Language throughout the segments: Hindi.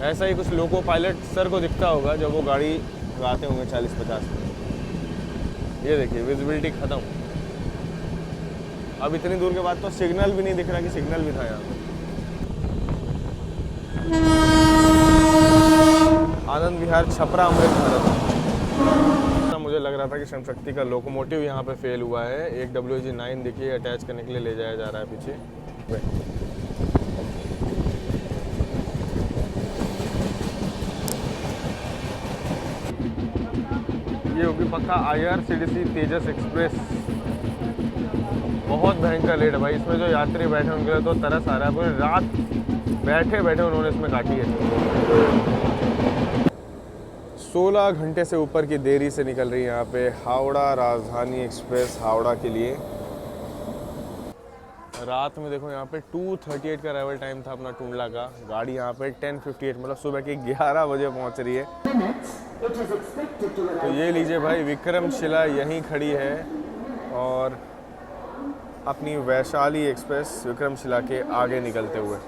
ऐसा ही कुछ लोको पायलट सर को दिखता होगा जब वो गाड़ी लगाते होंगे 40-50 में। ये देखिए विजिबिलिटी ख़त्म। अब इतनी दूर के बाद तो सिग्नल भी नहीं दिख रहा कि सिग्नल भी था यहाँ पे। आनंद विहार छपरा अमृत भारत। मुझे लग रहा था कि श्रम शक्ति का लोकोमोटिव यहाँ पे फेल हुआ है। एक WG9 देखिए अटैच करने के लिए ले जाया जा रहा है पीछे। ये होगी पक्का IRCTC तेजस एक्सप्रेस। बहुत भयंकर लेट है भाई। इसमें जो यात्री बैठे उनके लिए तो तरस आ रहा है। पूरी रात बैठे बैठे उन्होंने इसमें काटी है। 16 घंटे से ऊपर की देरी से निकल रही है यहाँ पे हावड़ा राजधानी एक्सप्रेस हावड़ा के लिए। रात में देखो यहाँ पे 2:38 का अराइवल टाइम था अपना टुंडला का। गाड़ी यहाँ पे 10:58 मतलब सुबह के 11 बजे पहुँच रही है। तो ये लीजिए भाई विक्रमशिला यहीं खड़ी है और अपनी वैशाली एक्सप्रेस विक्रमशिला के आगे निकलते हुए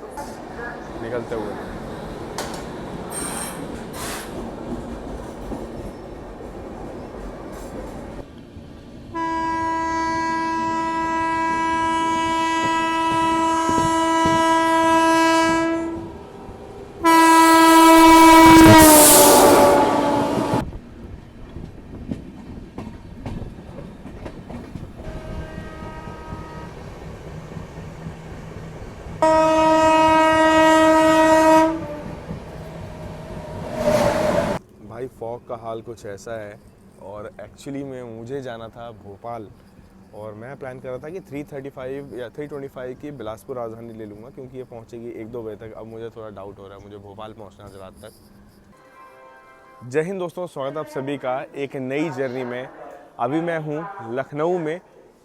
भाई फॉग का हाल कुछ ऐसा है। और एक्चुअली में मुझे जाना था भोपाल और मैं प्लान कर रहा था कि 3:35 या 3:25 की बिलासपुर राजधानी ले लूँगा क्योंकि ये पहुँचेगी 1-2 बजे तक। अब मुझे थोड़ा डाउट हो रहा है मुझे भोपाल पहुँचना है रात तक। जय हिंद दोस्तों, स्वागत है आप सभी का एक नई जर्नी में। अभी मैं हूँ लखनऊ में,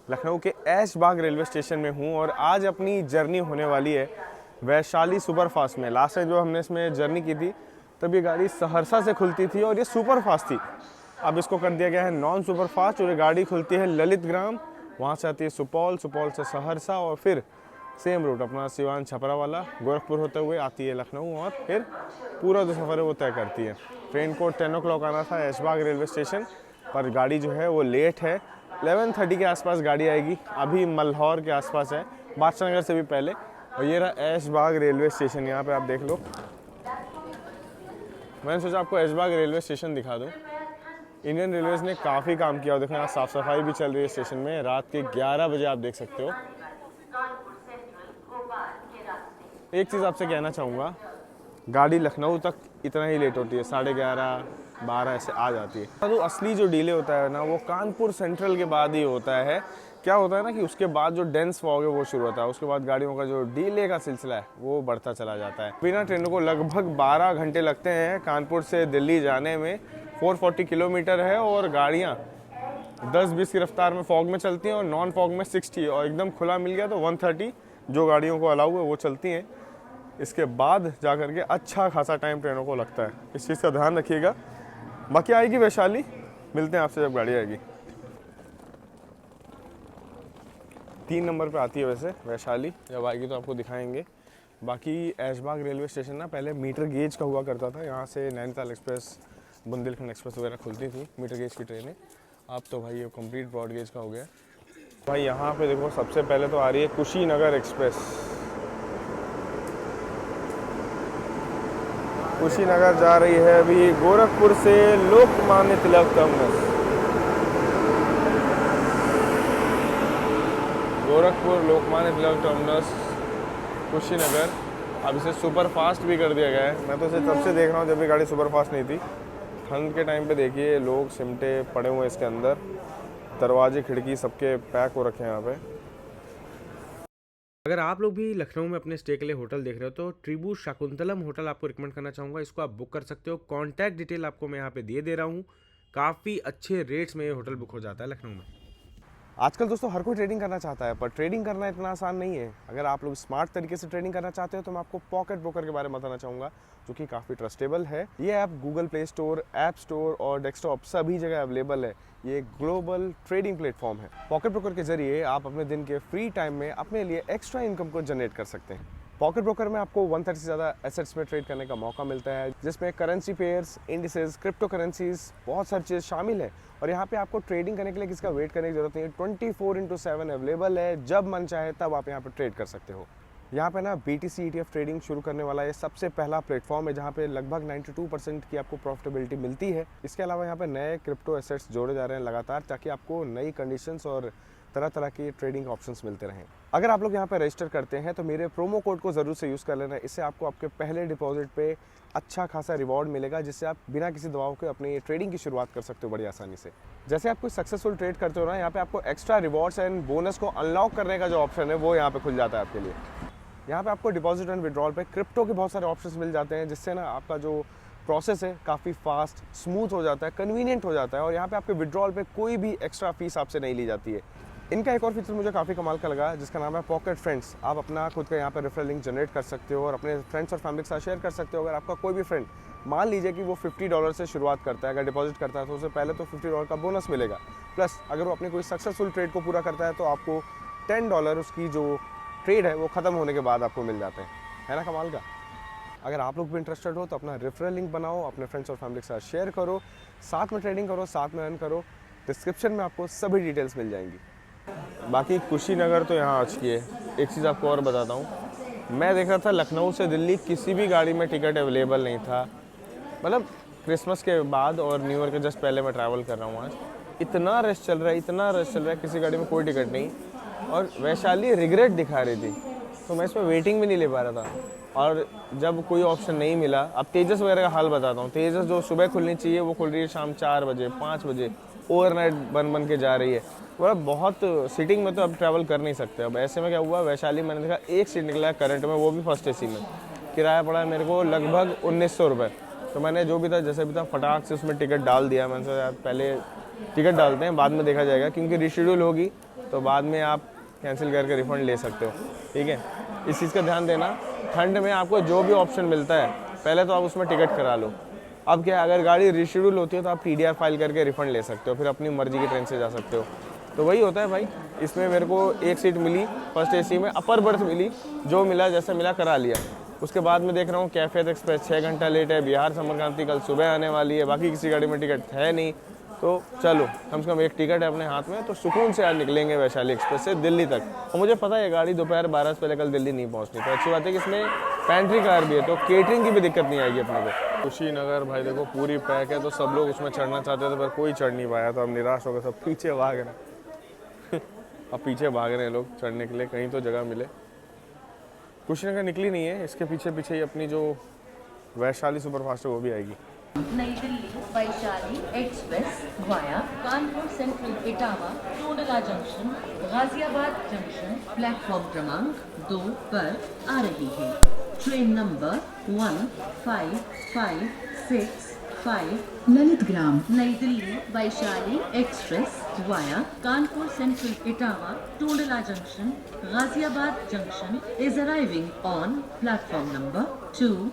लखनऊ के ऐशबाग रेलवे स्टेशन में हूँ और आज अपनी जर्नी होने वाली है वैशाली सुपरफास्ट में। लास्ट टाइम जो हमने इसमें जर्नी की थी तब ये गाड़ी सहरसा से खुलती थी और ये सुपर फास्ट थी। अब इसको कर दिया गया है नॉन सुपर फास्ट और ये गाड़ी खुलती है ललित ग्राम, वहाँ से आती है सुपौल, सुपौल से सहरसा और फिर सेम रूट अपना सिवान छपरा वाला गोरखपुर होते हुए आती है लखनऊ और फिर पूरा जो सफ़र है वो तय करती है। ट्रेन को 10 o'clock आना था ऐशबाग रेलवे स्टेशन पर गाड़ी जो है वो लेट है। 11:30 के आसपास गाड़ी आएगी। अभी मल्हौर के आसपास है, बादशाह नगर से भी पहले। और ये रहा ऐशबाग रेलवे स्टेशन, यहाँ पे आप देख लो। मैंने सोचा आपको ऐशबाग रेलवे स्टेशन दिखा दूँ। इंडियन रेलवेज़ ने काफ़ी काम किया और देखो यहाँ साफ़ सफाई भी चल रही है स्टेशन में। रात के 11 बजे आप देख सकते हो। एक चीज़ आपसे कहना चाहूँगा, गाड़ी लखनऊ तक इतना ही लेट होती है, 11:30 12 ऐसे आ जाती है। तो असली जो डिले होता है ना वो कानपुर सेंट्रल के बाद ही होता है। क्या होता है ना कि उसके बाद जो डेंस फॉग है वो शुरू होता है, उसके बाद गाड़ियों का जो डिले का सिलसिला है वो बढ़ता चला जाता है। बिना ट्रेनों को लगभग 12 घंटे लगते हैं कानपुर से दिल्ली जाने में। 440 किलोमीटर है और गाड़ियाँ 10-20 की रफ्तार में फॉग में चलती हैं और नॉन फॉग में 60 और एकदम खुला मिल गया तो 130 जो गाड़ियों को अलाउ है वो चलती हैं। इसके बाद जा कर के अच्छा खासा टाइम ट्रेनों को लगता है, इस चीज़ का ध्यान रखिएगा। बाकी आएगी वैशाली, मिलते हैं आपसे जब गाड़ी आएगी। 3 नंबर पे आती है वैसे वैशाली, जब आएगी तो आपको दिखाएंगे। बाकी ऐशबाग रेलवे स्टेशन ना पहले मीटर गेज का हुआ करता था, यहाँ से नैनीताल एक्सप्रेस, बुंदेलखंड एक्सप्रेस वगैरह खुलती थी मीटर गेज की ट्रेनें। अब तो भाई ये कंप्लीट ब्रॉड गेज का हो गया। भाई यहाँ पे देखो सबसे पहले तो आ रही है कुशीनगर एक्सप्रेस। कुशीनगर जा रही है अभी गोरखपुर से लोकमान्य तिलक टर्मिनस। गोरखपुर लोकमान्य तिलक टर्मिनस कुशीनगर। अब इसे सुपर फास्ट भी कर दिया गया है। मैं तो इसे तब से देख रहा हूँ जब भी गाड़ी सुपर फास्ट नहीं थी। ठंड के टाइम पे देखिए लोग सिमटे पड़े हुए हैं इसके अंदर, दरवाजे खिड़की सबके पैक हो रखे हैं यहाँ पे। अगर आप लोग भी लखनऊ में अपने स्टे के लिए होटल देख रहे हो तो ट्रिबू शाकुंतलम होटल आपको रिकमेंड करना चाहूँगा। इसको आप बुक कर सकते हो। कॉन्टैक्ट डिटेल आपको मैं यहाँ पे दे रहा हूँ। काफ़ी अच्छे रेट्स में ये होटल बुक हो जाता है लखनऊ में। आजकल दोस्तों हर कोई ट्रेडिंग करना चाहता है पर ट्रेडिंग करना इतना आसान नहीं है। अगर आप लोग स्मार्ट तरीके से ट्रेडिंग करना चाहते हो तो मैं आपको पॉकेट ब्रोकर के बारे में बताना चाहूँगा जो कि काफ़ी ट्रस्टेबल है। ये app Google play store, app store और डेस्कटॉप सभी जगह अवेलेबल है। ये एक ग्लोबल ट्रेडिंग प्लेटफॉर्म है। पॉकेट ब्रोकर के जरिए आप अपने दिन के फ्री टाइम में अपने लिए एक्स्ट्रा इनकम को जनरेट कर सकते हैं। पॉकेट ब्रोकर में आपको 130 से ज़्यादा एसेट्स में ट्रेड करने का मौका मिलता है, जिसमें currency pairs, indices, crypto currencies, बहुत सारी चीज़ शामिल है। और यहाँ पे आपको ट्रेडिंग करने के लिए किसका वेट करने की ज़रूरत नहीं है, 24/7 अवेलेबल है। जब मन चाहे तब आप यहाँ पर ट्रेड कर सकते हो। यहाँ पे ना BTC ETF ट्रेडिंग शुरू करने वाला ये सबसे पहला प्लेटफॉर्म है जहाँ पे लगभग 92% की आपको प्रॉफिटेबिलिटी मिलती है। इसके अलावा यहाँ पे नए क्रिप्टो एसेट्स जोड़े जा रहे हैं लगातार, ताकि आपको नई कंडीशंस और तरह तरह के ट्रेडिंग ऑप्शंस मिलते रहें। अगर आप लोग यहाँ पे रजिस्टर करते हैं तो मेरे प्रोमो कोड को ज़रूर से यूज़ कर लेना। इससे आपको आपके पहले डिपॉजिट पे अच्छा खासा रिवॉर्ड मिलेगा, जिससे आप बिना किसी दबाव के अपनी ट्रेडिंग की शुरुआत कर सकते हो बड़ी आसानी से। जैसे आप कोई सक्सेसफुल ट्रेड करते हो ना, यहाँ पे आपको एक्स्ट्रा रिवॉर्ड्स एंड बोनस को अनलॉक करने का जो ऑप्शन है वो यहाँ पे खुल जाता है आपके लिए। यहाँ पे आपको डिपॉजिट एंड विड्रॉल पे क्रिप्टो के बहुत सारे ऑप्शंस मिल जाते हैं, जिससे ना आपका जो प्रोसेस है काफ़ी फास्ट, स्मूथ हो जाता है, कन्वीनियंट हो जाता है। और यहाँ पे आपके विड्रॉल पे कोई भी एक्स्ट्रा फीस आपसे नहीं ली जाती है। इनका एक और फीचर मुझे काफ़ी कमाल का लगा, जिसका नाम है पॉकेट फ्रेंड्स। आप अपना खुद का यहाँ पे रेफरल लिंक जनरेट कर सकते हो और अपने फ्रेंड्स और फैमिली के साथ शेयर कर सकते हो। अगर आपका कोई भी फ्रेंड मान लीजिए कि वो $50 से शुरुआत करता है, अगर डिपॉजिट करता है तो उसे पहले तो $50 का बोनस मिलेगा, प्लस अगर वो अपनी कोई सक्सेसफुल ट्रेड को पूरा करता है तो आपको $10 उसकी जो ट्रेड है वो ख़त्म होने के बाद आपको मिल जाते हैं। है ना कमाल का। अगर आप लोग भी इंटरेस्टेड हो तो अपना रेफरल लिंक बनाओ, अपने फ्रेंड्स और फैमिली के साथ शेयर करो, साथ में ट्रेडिंग करो, साथ में अर्न करो। डिस्क्रिप्शन में आपको सभी डिटेल्स मिल जाएंगी। बाकी कुशीनगर तो यहाँ आ चुकी है। एक चीज़ आपको और बताता हूँ, मैं देख रहा था लखनऊ से दिल्ली किसी भी गाड़ी में टिकट अवेलेबल नहीं था। मतलब क्रिसमस के बाद और न्यू ईयर के जस्ट पहले मैं ट्रैवल कर रहा हूँ आज। इतना रश चल रहा है, इतना रश चल रहा है, किसी गाड़ी में कोई टिकट नहीं। और वैशाली रिग्रेट दिखा रही थी, तो मैं इसमें वेटिंग भी नहीं ले पा रहा था। और जब कोई ऑप्शन नहीं मिला, अब तेजस वगैरह का हाल बताता हूँ। तेजस जो सुबह खुलनी चाहिए वो खुल रही है शाम 4 बजे, 5 बजे, ओवरनाइट बन के जा रही है। मतलब बहुत सीटिंग में तो अब ट्रैवल कर नहीं सकते। अब ऐसे में क्या हुआ, वैशाली मैंने देखा एक सीट निकला है करंट में, वो भी फर्स्ट AC में। किराया पड़ा है मेरे को लगभग 1900 रुपये। तो मैंने जो भी था जैसे भी था फटाक से उसमें टिकट डाल दिया। मैंने सोचा यार पहले टिकट डालते हैं, बाद में देखा जाएगा, क्योंकि रिशेड्यूल होगी तो बाद में आप कैंसिल करके रिफंड ले सकते हो। ठीक है, इस चीज़ का ध्यान देना। ठंड में आपको जो भी ऑप्शन मिलता है पहले तो आप उसमें टिकट करा लो। अब क्या है, अगर गाड़ी रिशेड्यूल होती है तो आप TDR फाइल करके रिफंड ले सकते हो, फिर अपनी मर्जी की ट्रेन से जा सकते हो। तो वही होता है भाई। इसमें मेरे को एक सीट मिली फर्स्ट AC में, अपर बर्थ मिली, जो मिला जैसे मिला करा लिया। उसके बाद में देख रहा हूँ कैफियत एक्सप्रेस 6 घंटा लेट है, बिहार संपर्क क्रांति कल सुबह आने वाली है, बाकी किसी गाड़ी में टिकट है नहीं। तो चलो कम से कम एक टिकट है अपने हाथ में, तो सुकून से आज निकलेंगे वैशाली एक्सप्रेस से दिल्ली तक। और मुझे पता है गाड़ी दोपहर 12 से पहले कल दिल्ली नहीं पहुंचनी। तो अच्छी बात है कि इसमें पेंट्री कार भी है, तो केटरिंग की भी दिक्कत नहीं आएगी अपने को। कुशीनगर भाई देखो पूरी पैक है, तो सब लोग उसमें चढ़ना चाहते थे पर कोई चढ़ नहीं पाया, तो अब निराश हो गए, सब पीछे भाग रहे। अब पीछे भाग रहे हैं लोग चढ़ने के लिए, कहीं तो जगह मिले। कुशीनगर निकली नहीं है, इसके पीछे पीछे ही अपनी जो वैशाली सुपरफास्ट है वो भी आएगी। New Delhi Vaishali express via Kanpur central Etawah Tundla junction Ghaziabad junction platform क्रमांक 2 पर आ रही है। Train number 15565 Lalitgram New Delhi Vaishali express via Kanpur central Etawah Tundla junction Ghaziabad junction is arriving on platform number 2।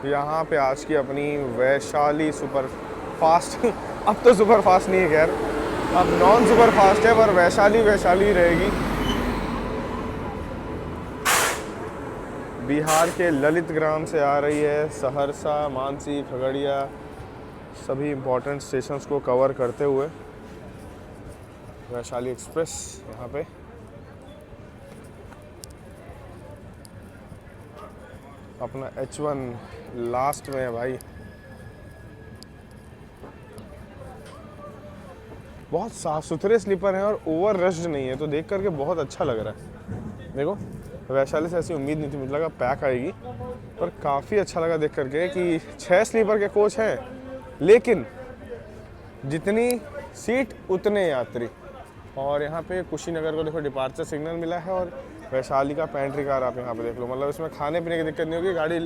यहाँ पे आज की अपनी वैशाली सुपर फास्ट अब तो सुपर फास्ट नहीं है खैर, अब नॉन सुपर फास्ट है, पर वैशाली वैशाली रहेगी। बिहार के ललितग्राम से आ रही है, सहरसा, मानसी, खगड़िया सभी इम्पोर्टेंट स्टेशंस को कवर करते हुए वैशाली एक्सप्रेस यहाँ पे। अपना H1 लास्ट में है भाई। बहुत साफ सुथरे स्लीपर हैं और ओवर रश्ड नहीं है, तो देख करके बहुत अच्छा लग रहा है। देखो वैशाली से ऐसी उम्मीद नहीं थी, मुझे लगा पैक आएगी, पर काफ़ी अच्छा लगा देख करके कि 6 स्लीपर के कोच हैं, लेकिन जितनी सीट उतने यात्री। और यहाँ पे कुशीनगर को देखो डिपार्चर सिग्नल मिला है, और वैशाली का पेंट्री कार आप यहाँ पे देख लो। मतलब इसमें खाने पीने की दिक्कत नहीं होगी, गाड़ी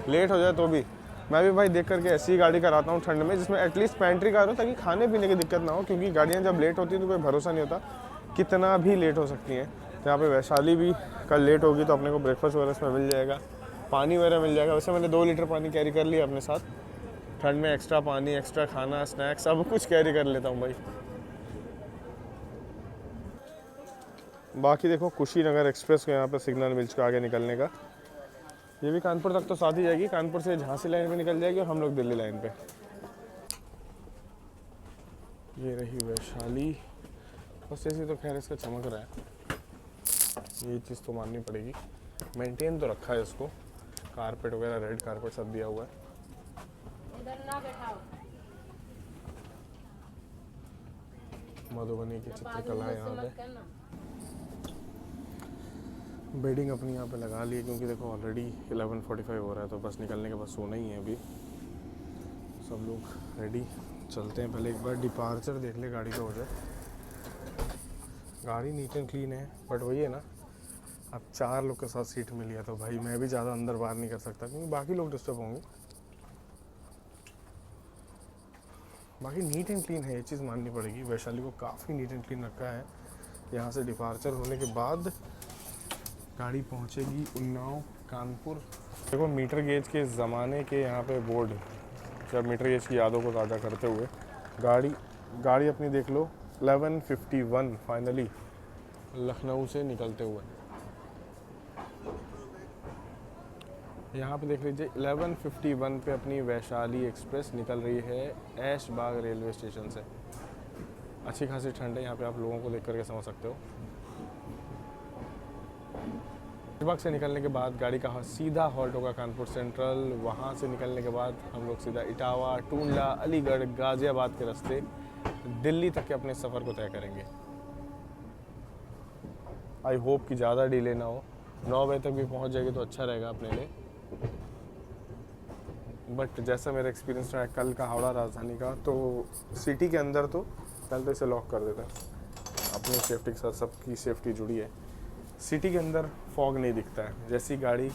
लेट हो जाए तो भी। मैं भी भाई देख करके ऐसी गाड़ी कराता हूँ ठंड में जिसमें एटलीस्ट पेंट्री कार हो, ताकि खाने पीने की दिक्कत ना हो, क्योंकि गाड़ियाँ जब लेट होती हैं तो कोई भरोसा नहीं होता, कितना भी लेट हो सकती हैं। तो यहाँ पे वैशाली भी कल लेट होगी तो अपने को ब्रेकफास्ट वगैरह इसमें मिल जाएगा, पानी वगैरह मिल जाएगा। वैसे मैंने 2 लीटर पानी कैरी कर लिया अपने साथ, ठंड में एक्स्ट्रा पानी, एक्स्ट्रा खाना, स्नैक्स सब कुछ कैरी कर लेता हूँ भाई। बाकी देखो कुशीनगर एक्सप्रेस को यहाँ पे सिग्नल मिल चुका आगे निकलने का। ये भी कानपुर तक तो साथ ही जाएगी, कानपुर से झांसी लाइन पे निकल जाएगी और हम लोग दिल्ली लाइन पे। ये रही वैशाली, बस ऐसी तो खैर इसका चमक रहा है, ये चीज़ तो माननी पड़ेगी। मेंटेन तो रखा है इसको, कारपेट वगैरह रेड कारपेट सब दिया हुआ है। मधुबनी की चित्रकला है यहाँ पे। बेडिंग अपनी यहाँ पे लगा ली है क्योंकि देखो ऑलरेडी 11:45 हो रहा है, तो बस निकलने के बाद सोना ही है अभी। सब लोग रेडी, चलते हैं। पहले एक बार डिपार्चर देख ले गाड़ी का हो जाए। गाड़ी नीट एंड क्लीन है, बट वही है ना, अब 4 लोग के साथ सीट मिली है तो भाई मैं भी ज़्यादा अंदर बाहर नहीं कर सकता क्योंकि बाकी लोग डिस्टर्ब होंगे। बाकी नीट एंड क्लीन है, ये चीज़ माननी पड़ेगी। वैशाली को काफ़ी नीट एंड क्लीन रखा है। यहाँ से डिपार्चर होने के बाद गाड़ी पहुँचेगी उन्नाव कानपुर। देखो मीटर गेज के ज़माने के यहाँ पे बोर्ड, जब मीटर गेज की यादों को ताज़ा करते हुए गाड़ी अपनी देख लो 11:51 फाइनली लखनऊ से निकलते हुए। यहाँ पे देख लीजिए 11:51 पे अपनी वैशाली एक्सप्रेस निकल रही है ऐशबाग रेलवे स्टेशन से। अच्छी खासी ठंड है यहाँ पे, आप लोगों को देख करके समझ सकते हो। ऐशबाग से निकलने के बाद गाड़ी का सीधा हॉल्ट होगा कानपुर सेंट्रल। वहाँ से निकलने के बाद हम लोग सीधा इटावा, टूंडला, अलीगढ़, गाज़ियाबाद के रास्ते दिल्ली तक के अपने सफ़र को तय करेंगे। आई होप कि ज़्यादा डिले ना हो, 9 बजे तक भी पहुँच जाएगी तो अच्छा रहेगा अपने लिए। बट जैसा मेरा एक्सपीरियंस रहा है कल का हावड़ा राजधानी का, तो सिटी के अंदर तो कल तो इसे लॉक कर देता है। अपनी सेफ्टी के साथ सबकी सेफ्टी जुड़ी है। सिटी के अंदर फॉग नहीं दिखता है। जैसी गाड़ी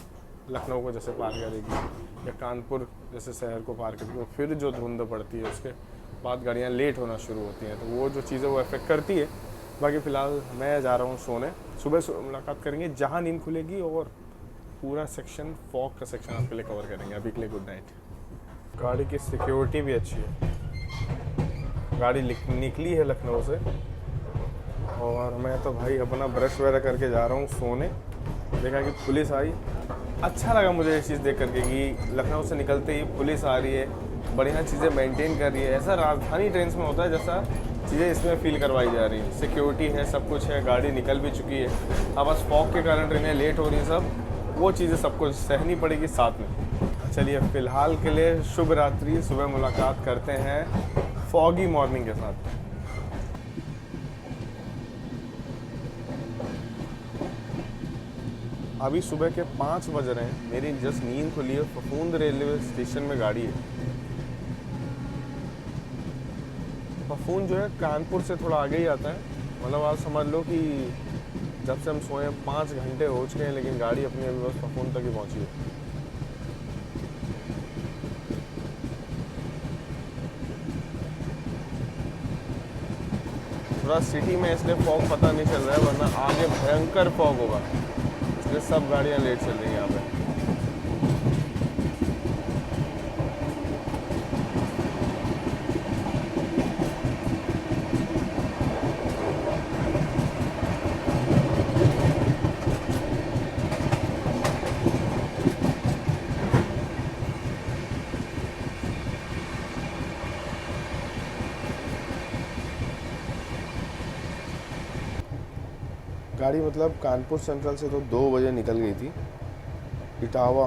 लखनऊ को जैसे पार करेगी या कानपुर जैसे शहर को पार करेगी, तो फिर जो धुंध पड़ती है उसके बाद गाड़ियाँ लेट होना शुरू होती हैं, तो वो जो चीज़ें वो अफेक्ट करती है। बाकी फ़िलहाल मैं जा रहा हूँ सोने, सुबह मुलाकात करेंगे जहाँ नींद खुलेगी और पूरा सेक्शन फॉग का सेक्शन आपके लिए कवर करेंगे। अभी के लिए गुड नाइट। गाड़ी की सिक्योरिटी भी अच्छी है। गाड़ी निकली है लखनऊ से और मैं तो भाई अपना ब्रश वगैरह करके जा रहा हूँ सोने। देखा कि पुलिस आई, अच्छा लगा मुझे ये चीज़ देख करके कि लखनऊ से निकलते ही पुलिस आ रही है, बढ़िया चीज़ें मेंटेन कर रही है। ऐसा राजधानी ट्रेन में होता है जैसा चीज़ें इसमें फील करवाई जा रही हैं। सिक्योरिटी है, सब कुछ है, गाड़ी निकल भी चुकी है। अब बस फॉग के कारण ट्रेनें लेट हो रही हैं, सब वो चीज़ें सबको सहनी पड़ेगी साथ में। चलिए फ़िलहाल के लिए शुभ रात्रि। सुबह मुलाकात करते हैं फॉगी मॉर्निंग के साथ। अभी सुबह के 5 बज रहे हैं, मेरी जस्ट नींद खुली है। फफूंद रेलवे स्टेशन में गाड़ी है। फफूंद जो है कानपुर से थोड़ा आगे ही आता है। मतलब आप समझ लो कि जब से हम सोए 5 घंटे हो चुके हैं, लेकिन गाड़ी अपनी अभी बस फफूंद तक ही पहुंची है। थोड़ा सिटी में इसलिए फॉग पता नहीं चल रहा है, वरना आगे भयंकर फॉग होगा, इसलिए सब गाड़ियाँ लेट चल रही हैं यहाँ पे। गाड़ी मतलब कानपुर सेंट्रल से तो 2 बजे निकल गई थी। इटावा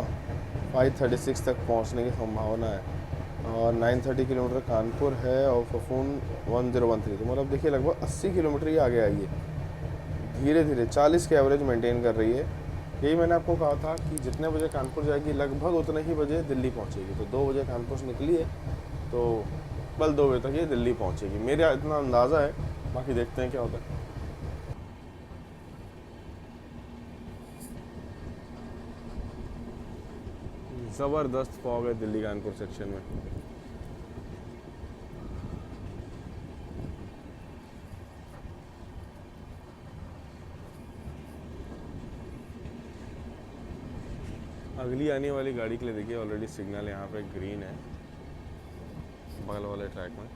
5:36 तक पहुंचने की संभावना है और 930 किलोमीटर कानपुर है और फफून 1013, तो मतलब देखिए लगभग 80 किलोमीटर ही आगे आई है। धीरे धीरे 40 के एवरेज मेंटेन कर रही है। यही मैंने आपको कहा था कि जितने बजे कानपुर जाएगी लगभग उतने ही बजे दिल्ली पहुँचेगी। तो 2 बजे कानपुर से निकली है तो कल 2 बजे तक ये दिल्ली पहुँचेगी, मेरा इतना अंदाज़ा है। बाकी देखते हैं क्या होता है। ज़बरदस्त फॉग है दिल्ली कानपुर सेक्शन में। अगली आने वाली गाड़ी के लिए देखिए ऑलरेडी सिग्नल यहाँ पे ग्रीन है बगल वाले ट्रैक में।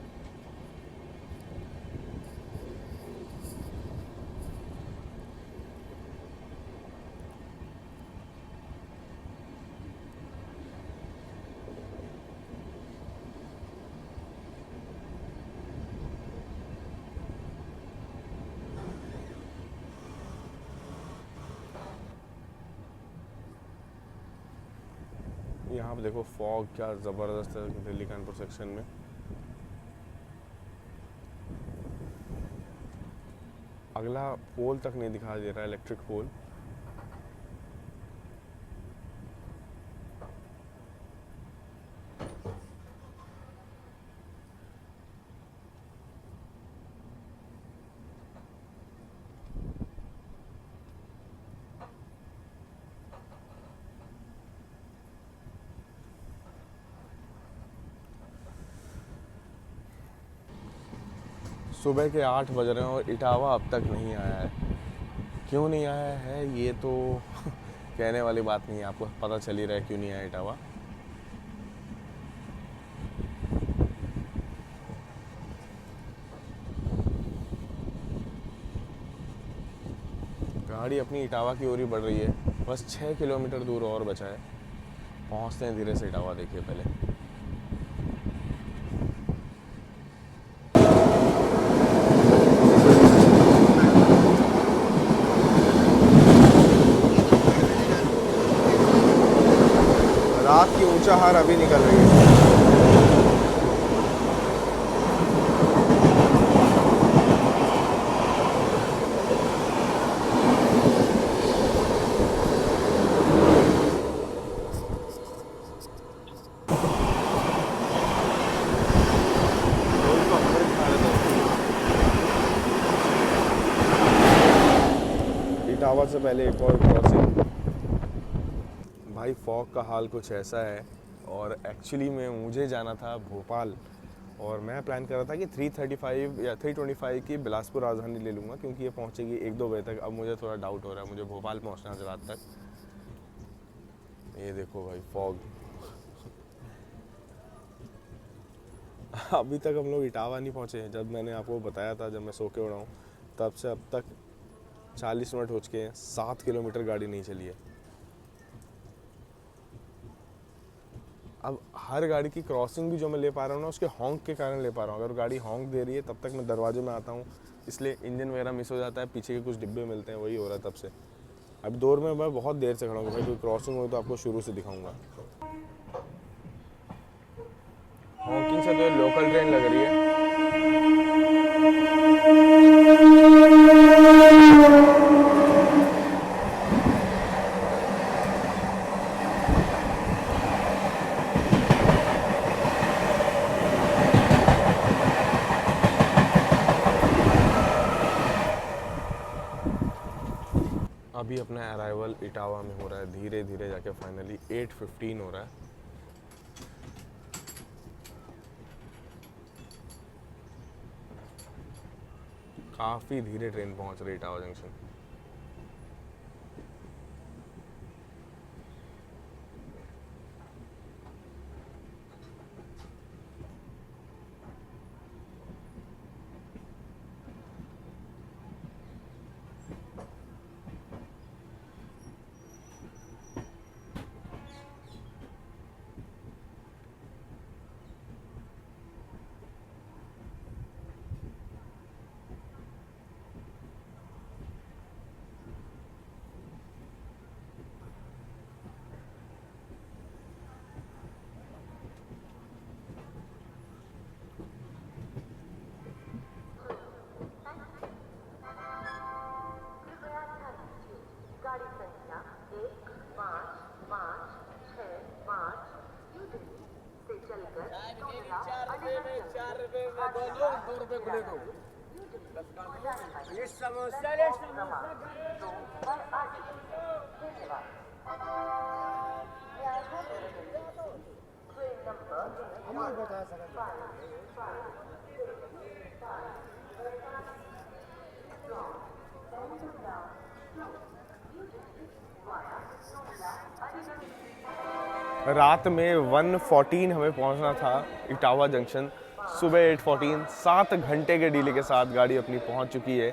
यहाँ पे देखो फॉग क्या ज़बरदस्त है दिल्ली कानपुर सेक्शन में। अगला पोल तक नहीं दिखाई दे रहा है, इलेक्ट्रिक पोल। सुबह के 8 बज रहे हैं और इटावा अब तक नहीं आया है। क्यों नहीं आया है ये तो कहने वाली बात नहीं है, आपको पता चल ही रहा है क्यों नहीं आया इटावा। गाड़ी अपनी इटावा की ओर ही बढ़ रही है, बस 6 किलोमीटर दूर और बचा है। पहुंचते हैं धीरे से इटावा, देखिए पहले। रात की ऊंचाहार अभी निकल रही है। इटावा से पहले एक और क्रॉसिंग। भाई फॉग का हाल कुछ ऐसा है, और एक्चुअली में मुझे जाना था भोपाल, और मैं प्लान कर रहा था कि 335 या 325 की बिलासपुर राजधानी ले लूँगा, क्योंकि ये पहुँचेगी 1-2 बजे तक। अब मुझे थोड़ा डाउट हो रहा है, मुझे भोपाल पहुँचना है रात तक। ये देखो भाई फॉग। अभी तक हम लोग इटावा नहीं पहुँचे हैं। जब मैंने आपको बताया था, जब मैं सो के उड़ा हूँ, तब से अब तक 40 मिनट हो चुके हैं, 7 किलोमीटर गाड़ी नहीं चली है। अब हर गाड़ी की क्रॉसिंग भी जो मैं ले पा रहा हूँ ना, उसके हॉन्क के कारण ले पा रहा हूँ। अगर गाड़ी हॉन्क दे रही है तब तक मैं दरवाजे में आता हूँ, इसलिए इंजन वगैरह मिस हो जाता है, पीछे के कुछ डिब्बे मिलते हैं, वही हो रहा है तब से। अब दौर में मैं बहुत देर से खड़ा हूँ, भाई कोई क्रॉसिंग हो तो आपको शुरू से दिखाऊंगा। हॉन्किंग से तो लोकल ट्रेन लग रही है। अभी अपना अराइवल इटावा में हो रहा है, धीरे धीरे जाके फाइनली 8:15 हो रहा है। काफ़ी धीरे ट्रेन पहुंच रही है इटावा जंक्शन। रात में 1:14 हमें पहुंचना था इटावा जंक्शन। सुबह 8:14, 7 घंटे के डिले के साथ गाड़ी अपनी पहुंच चुकी है।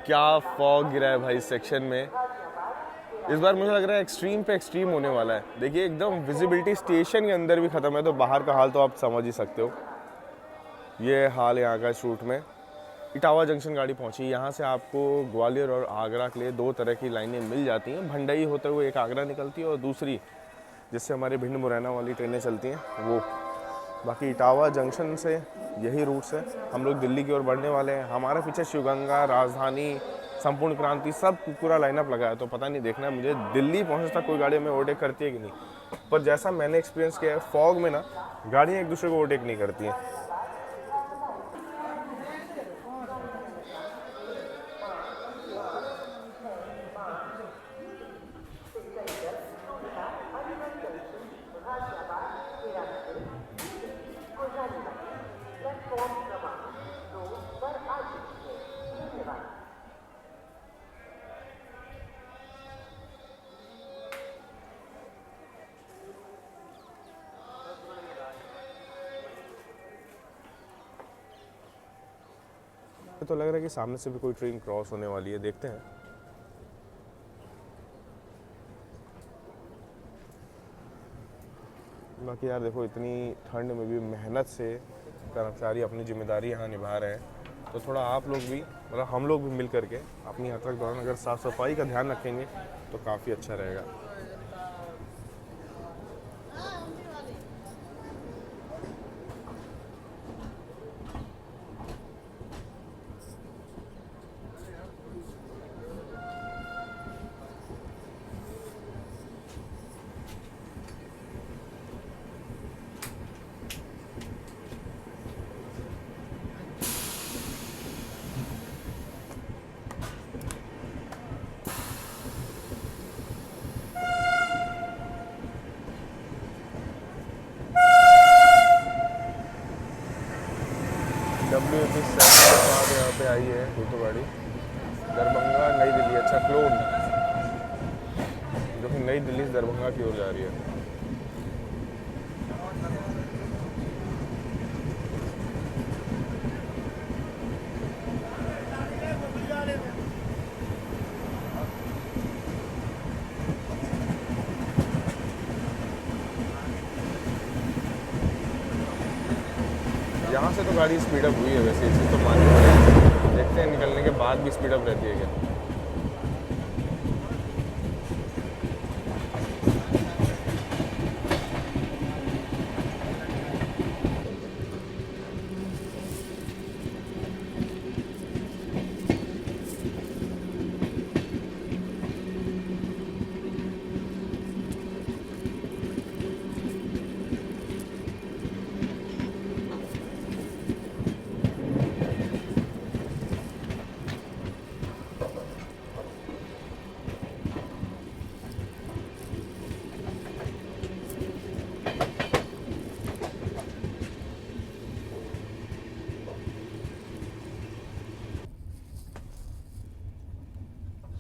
क्या फॉग गिरा है भाई सेक्शन में। इस बार मुझे लग रहा है एक्सट्रीम पे एक्सट्रीम होने वाला है। देखिए एकदम विजिबिलिटी स्टेशन के अंदर भी ख़त्म है, तो बाहर का हाल तो आप समझ ही सकते हो। ये हाल यहाँ का शूट में। इटावा जंक्शन गाड़ी पहुंची। यहाँ से आपको ग्वालियर और आगरा के लिए 2 तरह की लाइनें मिल जाती हैं। भंडई होते हुए एक आगरा निकलती है और दूसरी जिससे हमारी भिंड मुरैना वाली ट्रेनें चलती हैं वो। बाकी इटावा जंक्शन से यही रूट्स है। हम लोग दिल्ली की ओर बढ़ने वाले हैं। हमारे पीछे शिवगंगा, राजधानी, संपूर्ण क्रांति सब पूरा लाइनअप लगा है, तो पता नहीं, देखना है मुझे दिल्ली पहुंचने तक कोई गाड़ी हमें ओवरटेक करती है कि नहीं। पर जैसा मैंने एक्सपीरियंस किया है, फॉग में ना गाड़ियाँ एक दूसरे को ओवरटेक नहीं करती हैं। तो लग रहा है कि सामने से भी कोई ट्रेन क्रॉस होने वाली है, देखते हैं। बाकी यार देखो, इतनी ठंड में भी मेहनत से कर्मचारी अपनी जिम्मेदारी यहाँ निभा रहे हैं, तो थोड़ा आप लोग भी, मतलब हम लोग भी मिल करके अपनी यात्रा के दौरान अगर साफ़ सफाई का ध्यान रखेंगे तो काफ़ी अच्छा रहेगा। WP7 यहाँ पे आई है तो गाड़ी दरभंगा नई दिल्ली, अच्छा क्लोन, जो कि नई दिल्ली से दरभंगा की ओर जा रही है। यहाँ से तो गाड़ी स्पीडअप हुई है वैसे, इसी तो माननी पड़ेगी। देखते हैं निकलने के बाद भी स्पीडअप रहती है क्या।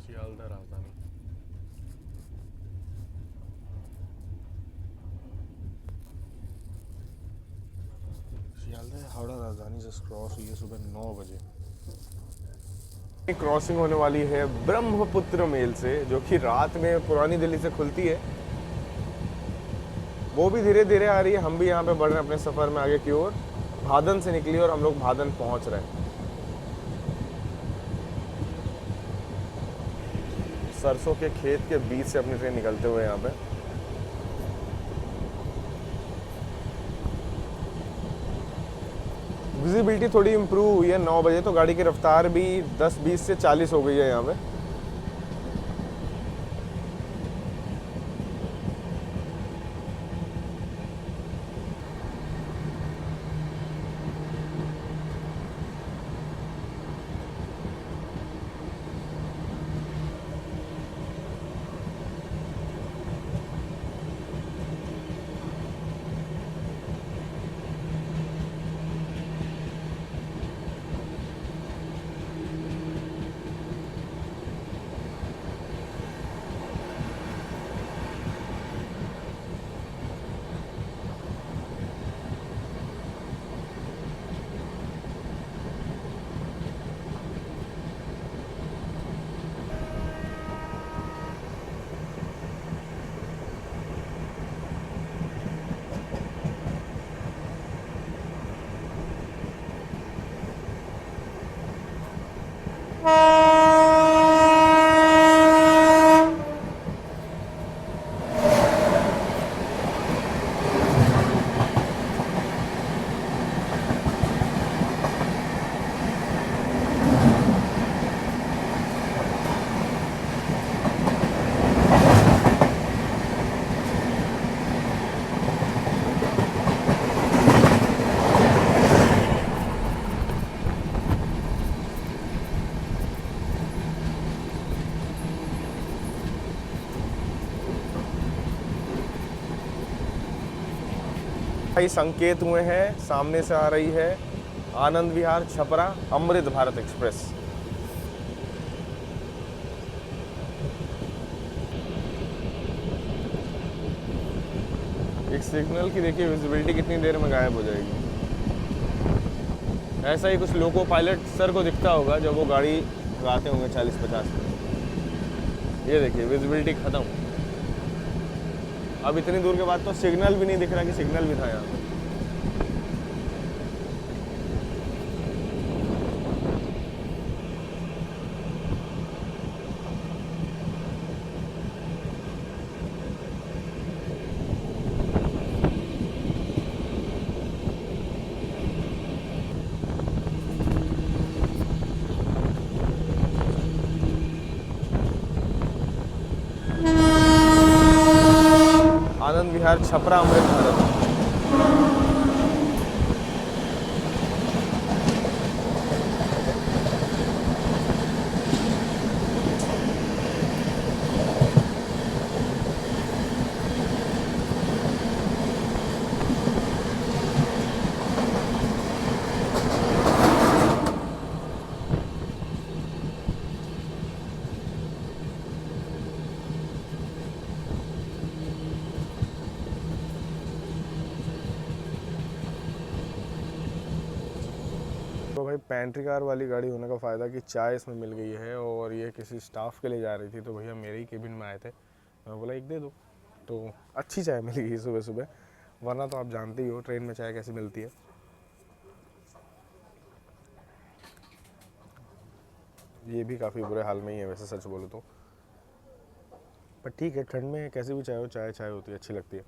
सियालदह राजधानी, सियालदह हावड़ा राजधानी जस्ट क्रॉस हुई है सुबह 9 बजे। क्रॉसिंग होने वाली है ब्रह्मपुत्र मेल से, जो कि रात में पुरानी दिल्ली से खुलती है। वो भी धीरे धीरे आ रही है, हम भी यहाँ पे बढ़ रहे हैं अपने सफ़र में आगे की ओर। भादन से निकली और हम लोग भादन पहुँच रहे हैं। सरसों के खेत के बीच से अपनी ट्रेन निकलते हुए यहाँ पे। विजिबिलिटी थोड़ी इम्प्रूव हुई है 9 बजे, तो गाड़ी की रफ्तार भी 10-20 से 40 हो गई है यहाँ पे। भाई संकेत हुए हैं, सामने से आ रही है आनंद विहार छपरा अमृत भारत एक्सप्रेस। एक सिग्नल की देखिए विजिबिलिटी कितनी देर में गायब हो जाएगी। ऐसा ही कुछ लोको पायलट सर को दिखता होगा जब वो गाड़ी चलाते होंगे 40-50 में। ये देखिए विजिबिलिटी खत्म। अब इतनी दूर के बाद तो सिग्नल भी नहीं दिख रहा कि सिग्नल भी था यहाँ पे। आनंद विहार छपरा अमृत भारत। तो भाई पेंट्री कार वाली गाड़ी होने का फ़ायदा कि चाय इसमें मिल गई है, और ये किसी स्टाफ के लिए जा रही थी तो भैया मेरे ही केबिन में आए थे, मैं बोला एक दे दो, तो अच्छी चाय मिल गई सुबह सुबह। वरना तो आप जानते ही हो ट्रेन में चाय कैसी मिलती है। ये भी काफ़ी बुरे हाल में ही है वैसे सच बोलो तो, पर ठीक है, ठंड में कैसी भी चाय हो, चाय चाय होती है, अच्छी लगती है।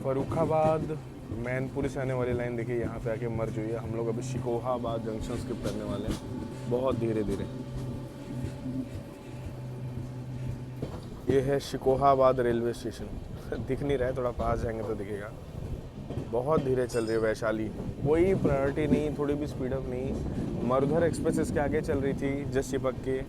फरुखाबाद मैनपुरी से आने वाली लाइन देखिए यहाँ पे आके मर्ज हुई है। हम लोग अभी शिकोहाबाद जंक्शन स्किप करने वाले हैं बहुत धीरे धीरे। ये है शिकोहाबाद रेलवे स्टेशन। दिख नहीं रहा है, थोड़ा पास जाएंगे तो दिखेगा। बहुत धीरे चल रही है वैशाली, कोई प्रायोरिटी नहीं, थोड़ी भी स्पीड अप नहीं। मरुधर एक्सप्रेस इसके आगे चल रही थी जस्ट चिपक के,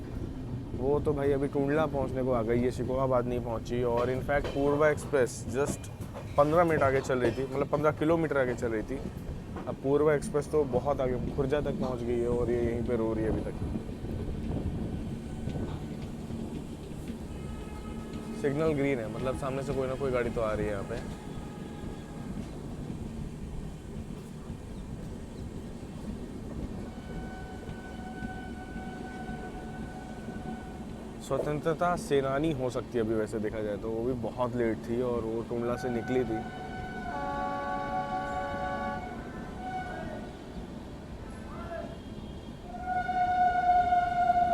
वो तो भाई अभी टूंडला पहुँचने को आ गई है, शिकोहाबाद नहीं पहुँची। और इनफैक्ट पूर्वा एक्सप्रेस जस्ट 15 मिनट आगे चल रही थी, मतलब 15 किलोमीटर आगे चल रही थी। अब पूर्वा एक्सप्रेस तो बहुत आगे खुर्जा तक पहुंच गई है और ये यहीं पे रो रही है अभी तक। सिग्नल ग्रीन है, मतलब सामने से कोई ना कोई गाड़ी तो आ रही है यहाँ पे। स्वतंत्रता सेनानी हो सकती है अभी वैसे देखा जाए तो, वो भी बहुत लेट थी और वो टुंडला से निकली थी।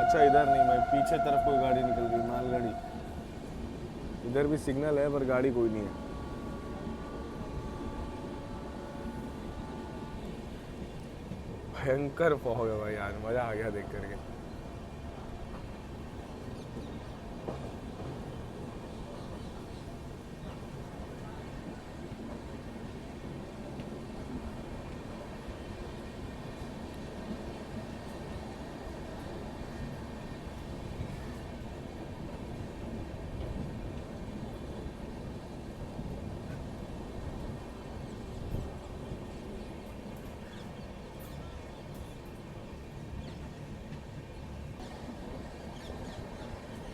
अच्छा इधर नहीं भाई, पीछे तरफ कोई गाड़ी निकल गई, मालगाड़ी। इधर भी सिग्नल है पर गाड़ी कोई नहीं है। भयंकर फॉग है भाई, यार मजा आ गया देख करके।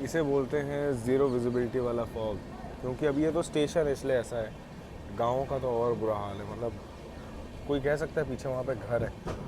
इसे बोलते हैं ज़ीरो विजिबिलिटी वाला फॉग, क्योंकि अभी ये तो स्टेशन है इसलिए ऐसा है। गाँव का तो और बुरा हाल है, मतलब कोई कह सकता है पीछे वहाँ पे घर है।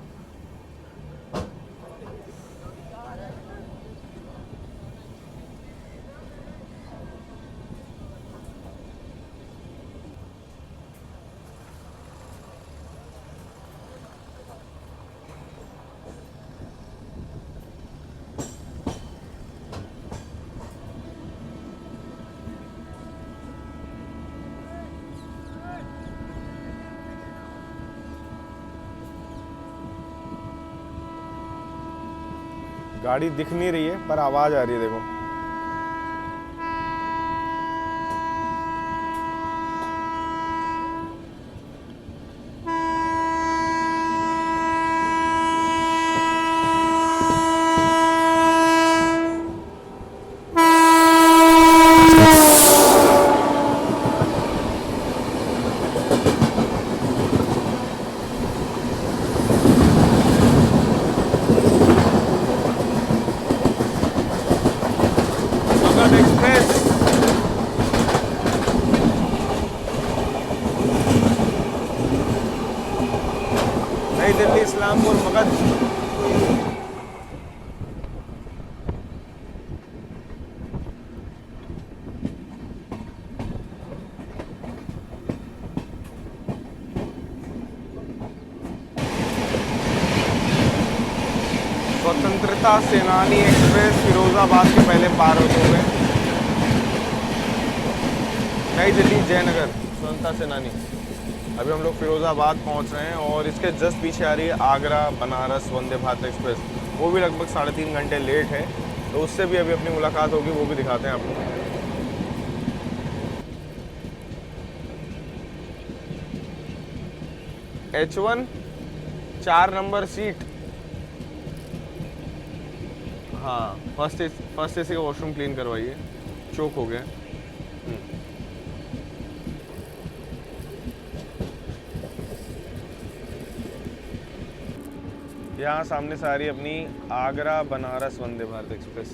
गाड़ी दिख नहीं रही है पर आवाज़ आ रही है, देखो। मगध एक्सप्रेस। नई दिल्ली इस्लामपुर मगध। स्वतंत्रता सेनानी एक्सप्रेस फिरोजाबाद के पहले पार होते हुए। नई दिल्ली जयनगर स्वतंत्रता सेनानी। अभी हम लोग फिरोजाबाद पहुंच रहे हैं और इसके जस्ट पीछे आ रही है आगरा बनारस वंदे भारत एक्सप्रेस। वो भी लगभग 3.5 घंटे लेट है, तो उससे भी अभी अपनी मुलाकात होगी, वो भी दिखाते हैं आपको। H1 4 number seat. हाँ, फर्स्ट एसी का वॉशरूम क्लीन करवाइए, चोक हो गया। यहाँ सामने से आ रही है अपनी आगरा बनारस वंदे भारत एक्सप्रेस।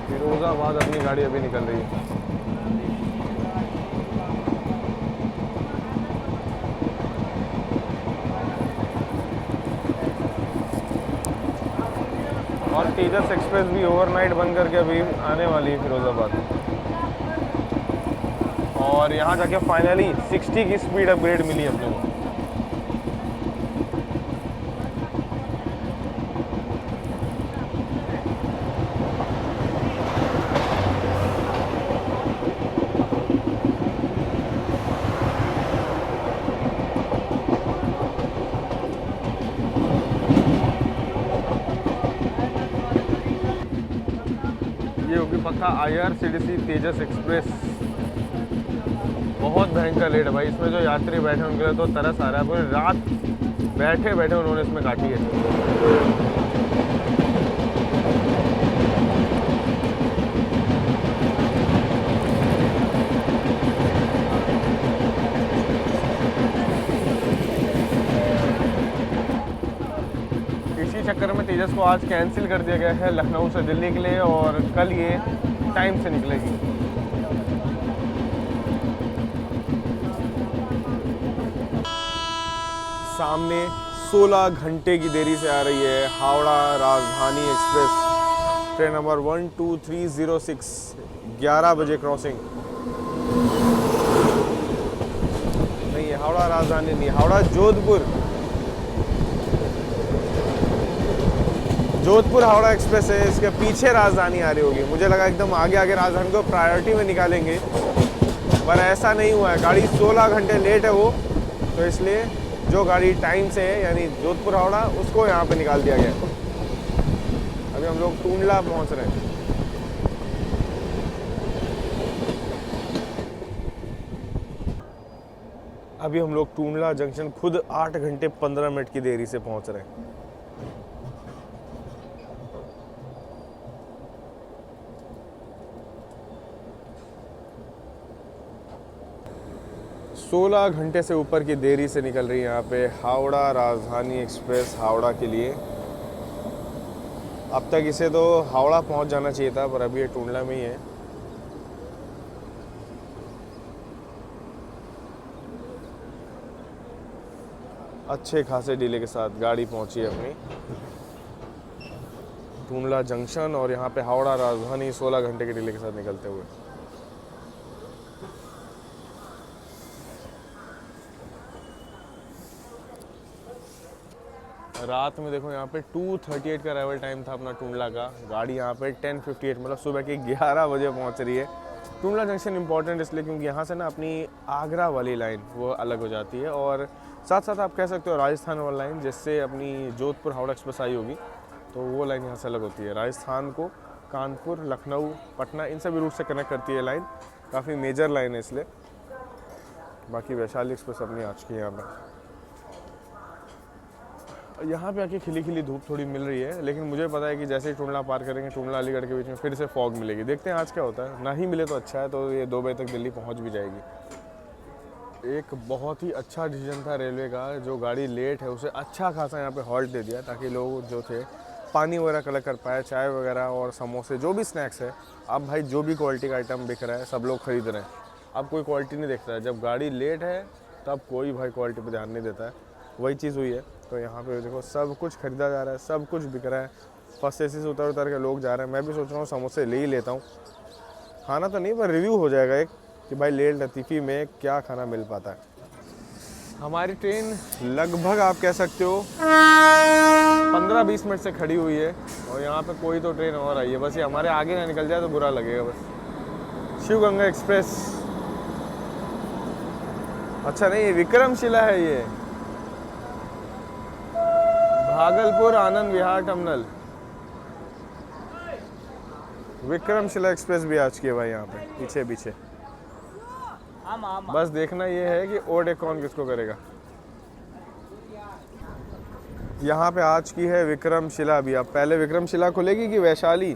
फिरोजाबाद अपनी गाड़ी अभी निकल रही है। और तेजस एक्सप्रेस भी ओवरनाइट बंद करके अभी आने वाली है फिरोजाबाद। और यहाँ जाके फाइनली 60 की स्पीड अपग्रेड मिली अपने को। ये होगी पक्का IRCTC तेजस एक्सप्रेस। बहुत भयंकर लेट है भाई, इसमें जो यात्री बैठे उनके लिए तो तरस आ रहा है। पूरी रात बैठे बैठे उन्होंने इसमें काटी है। इसी चक्कर में तेजस को आज कैंसिल कर दिया गया है लखनऊ से दिल्ली के लिए, और कल ये टाइम से निकलेगी। सामने 16 घंटे की देरी से आ रही है Howrah Rajdhani express, train number 12306, 11 बजे क्रॉसिंग। नहीं, हावड़ा राजधानी नहीं, हावड़ा जोधपुर हावड़ा एक्सप्रेस है। इसके पीछे राजधानी आ रही होगी। मुझे लगा एकदम आगे आगे राजधानी को प्रायोरिटी में निकालेंगे, पर ऐसा नहीं हुआ है। गाड़ी 16 घंटे लेट है वो, तो इसलिए जो गाड़ी टाइम से है यानी जोधपुर हावड़ा, उसको यहाँ पे निकाल दिया गया। अभी हम लोग टूंडला पहुँच रहे हैं। अभी हम लोग टूंडला जंक्शन खुद 8 घंटे 15 मिनट की देरी से पहुँच रहे हैं। सोलह घंटे से ऊपर की देरी से निकल रही है यहाँ पे हावड़ा राजधानी एक्सप्रेस हावड़ा के लिए। अब तक इसे तो हावड़ा पहुँच जाना चाहिए था, पर अभी ये टूंडला में ही है। अच्छे खासे डिले के साथ गाड़ी पहुँची है अपनी। टूंडला जंक्शन और यहाँ पे हावड़ा राजधानी 16 घंटे के डिले के साथ निकलते हुए। रात में देखो यहाँ पे 2:38 का अराइवल टाइम था अपना टूंडला का। गाड़ी यहाँ पे 10:58 मतलब सुबह के 11 बजे पहुँच रही है। टूंडला जंक्शन इंपॉर्टेंट इसलिए क्योंकि यहाँ से ना अपनी आगरा वाली लाइन वो अलग हो जाती है और साथ साथ आप कह सकते हो राजस्थान वाली लाइन जिससे अपनी जोधपुर हावड़ा एक्सप्रेस आई होगी तो वो लाइन यहाँ से अलग होती है। राजस्थान को कानपुर, लखनऊ, पटना इन सभी रूट से कनेक्ट करती है लाइन। काफ़ी मेजर लाइन है इसलिए। बाकी वैशाली एक्सप्रेस अपनी आ चुकी है यहाँ पे। यहाँ पे आके खिली खिली धूप थोड़ी मिल रही है, लेकिन मुझे पता है कि जैसे ही टूंडला पार करेंगे टूंडला अलीगढ़ के बीच में फिर से फॉग मिलेगी। देखते हैं आज क्या होता है। ना ही मिले तो अच्छा है, तो ये 2 बजे तक दिल्ली पहुँच भी जाएगी। एक बहुत ही अच्छा डिसीजन था रेलवे का, जो गाड़ी लेट है उसे अच्छा खासा यहाँ पे हॉल्ट दे दिया ताकि लोग जो थे पानी वगैरह कलेक्ट कर पाए, चाय वगैरह और समोसे जो भी स्नैक्स है। अब भाई जो भी क्वालिटी का आइटम बिक रहा है सब लोग खरीद रहे हैं। अब कोई क्वालिटी नहीं देखता है। जब गाड़ी लेट है तब कोई भाई क्वालिटी पे ध्यान नहीं देता है। वही चीज़ हुई है। तो यहाँ पे देखो सब कुछ खरीदा जा रहा है, सब कुछ बिक रहा है। फर्स्ट एसी से उतर उतर के लोग जा रहे हैं। मैं भी सोच रहा हूँ समोसे ले ही लेता हूँ। खाना तो नहीं पर रिव्यू हो जाएगा एक कि भाई लेट लतीफ़ी में क्या खाना मिल पाता है। हमारी ट्रेन लगभग आप कह सकते हो 15-20 मिनट से खड़ी हुई है और यहाँ पे कोई तो ट्रेन और आई है। बस ये हमारे आगे ना निकल जाए तो बुरा लगेगा। बस शिव गंगा एक्सप्रेस। अच्छा नहीं, ये विक्रमशिला है। ये भागलपुर आनंद विहार टर्मिनल। विक्रमशिला एक्सप्रेस भी आ चुकी है भाई यहाँ पे पीछे पीछे। बस देखना ये है कि ओवरटेक कौन किसको करेगा। यहाँ पे आ चुकी है विक्रमशिला भी। अब पहले विक्रमशिला खुलेगी कि वैशाली,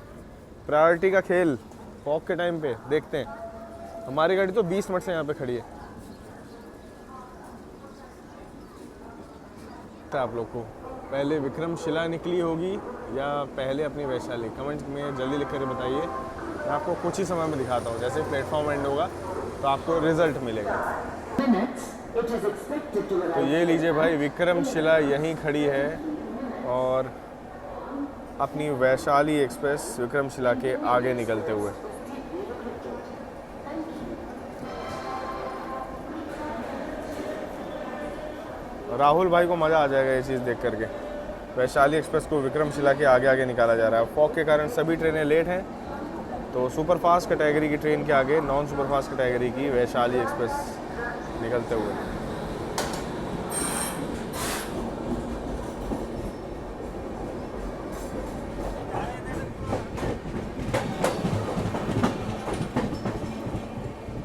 प्रायोरिटी का खेल फॉग के टाइम पे देखते हैं। हमारी गाड़ी तो 20 मिनट से यहाँ पे खड़ी है। तो आप लोग को पहले विक्रमशिला निकली होगी या पहले अपनी वैशाली, कमेंट में जल्दी लिख कर बताइए। मैं आपको कुछ ही समय में दिखाता हूँ। जैसे प्लेटफॉर्म एंड होगा तो आपको रिजल्ट मिलेगा। तो ये लीजिए भाई, विक्रमशिला यहीं खड़ी है और अपनी वैशाली एक्सप्रेस विक्रमशिला के आगे निकलते हुए। राहुल भाई को मज़ा आ जाएगा ये चीज़ देख करके। वैशाली एक्सप्रेस को विक्रमशिला के आगे आगे निकाला जा रहा है। फॉग के कारण सभी ट्रेनें लेट हैं, तो सुपरफास्ट कैटेगरी की ट्रेन के आगे नॉन सुपरफास्ट कैटेगरी की वैशाली एक्सप्रेस निकलते हुए।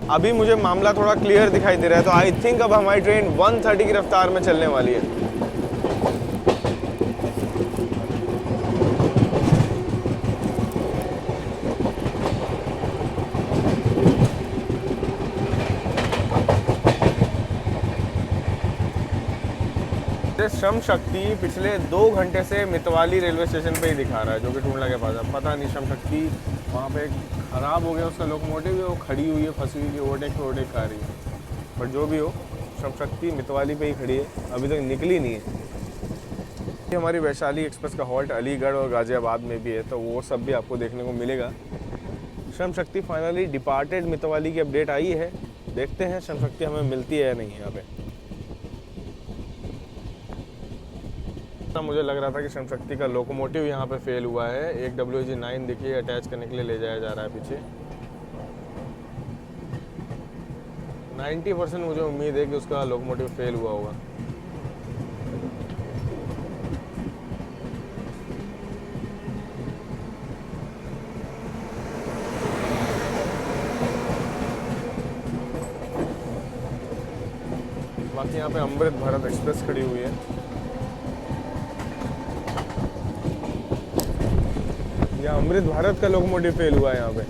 अभी मुझे मामला थोड़ा क्लियर दिखाई दे रहा है, तो आई थिंक अब हमारी ट्रेन 130 की रफ्तार में चलने वाली है। श्रम शक्ति पिछले 2 घंटे से मितवाली रेलवे स्टेशन पे ही दिखा रहा है, जो कि टूंडला के पास है। पता नहीं श्रम शक्ति वहाँ पे ख़राब हो गया उसका लोकोमोटिव, वो खड़ी हुई है, फंसी हुई है, ओवरटेक खा रही है। बट जो भी हो, श्रम शक्ति मितवाली पे ही खड़ी है, अभी तक निकली नहीं है। ये हमारी वैशाली एक्सप्रेस का हॉल्ट अलीगढ़ और गाज़ियाबाद में भी है, तो वो सब भी आपको देखने को मिलेगा। श्रम शक्ति फाइनली डिपार्टेड मितवाली की अपडेट आई है। देखते हैं श्रम शक्ति हमें मिलती है या नहीं। यहाँ पे मुझे लग रहा था कि श्रम शक्ति का लोकोमोटिव यहाँ पे फेल हुआ है। एक WG9 देखिए अटैच करने के लिए ले जाया जा रहा है पीछे। 90% मुझे उम्मीद है कि उसका लोकोमोटिव फेल हुआ होगा। बाकी यहाँ पे अमृत भारत एक्सप्रेस खड़ी हुई है। यहाँ अमृत भारत का लोकोमोटिव फेल हुआ है यहाँ पे। तो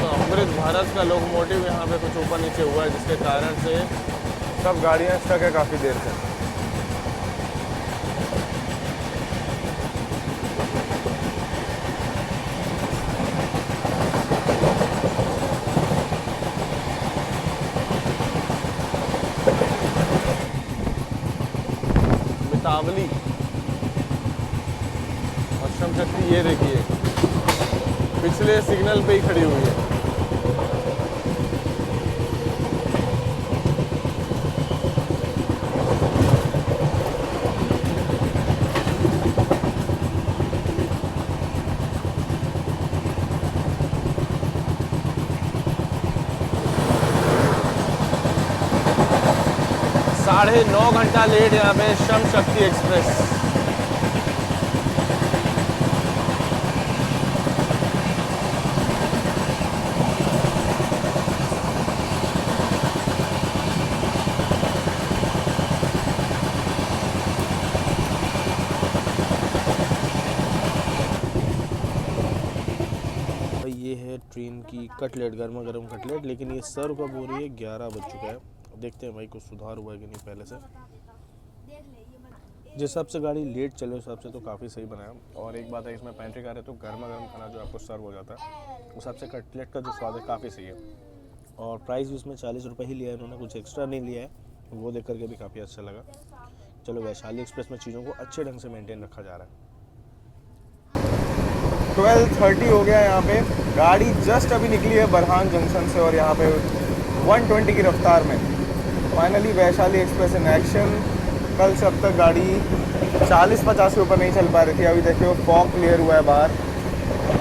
अमृत भारत का लोकोमोटिव यहाँ पे कुछ ऊपर नीचे हुआ है, जिसके कारण से सब गाड़ियाँ स्टक है काफ़ी देर से। फैमिली। और श्रम शक्ति ये देखिए पिछले सिग्नल पे ही खड़ी हुई है। साढ़े 9 घंटा लेट यहाँ पे श्रम शक्ति एक्सप्रेस। भाई ये है ट्रेन की कटलेट, गर्मा गर्म कटलेट, लेकिन ये सर्व कब हो रही है? 11 बज चुका है। देखते हैं भाई कुछ सुधार हुआ है कि नहीं पहले से। जिस हिसाब से गाड़ी लेट चले उस हिसाब से तो काफ़ी सही बनाया। और एक बात है, इसमें पेंट्री कार है तो गर्मा गर्म खाना जो आपको सर्व हो जाता है उस हिसाब से कटलेट का जो स्वाद है काफ़ी सही है। और प्राइस भी उसमें 40 रुपये ही लिया है इन्होंने, कुछ एक्स्ट्रा नहीं लिया है, वो देख करके भी काफ़ी अच्छा लगा। चलो, वैशाली एक्सप्रेस में चीज़ों को अच्छे ढंग से मेंटेन रखा जा रहा है। 12:30 हो गया यहाँ पे। गाड़ी जस्ट अभी निकली है बरहान जंक्शन से और यहाँ पे 120 की रफ्तार में finally Vaishali express in action. कल से अब तक गाड़ी 40-50 के ऊपर नहीं चल पा रही थी। अभी देखिए फॉग क्लियर हुआ है बाहर,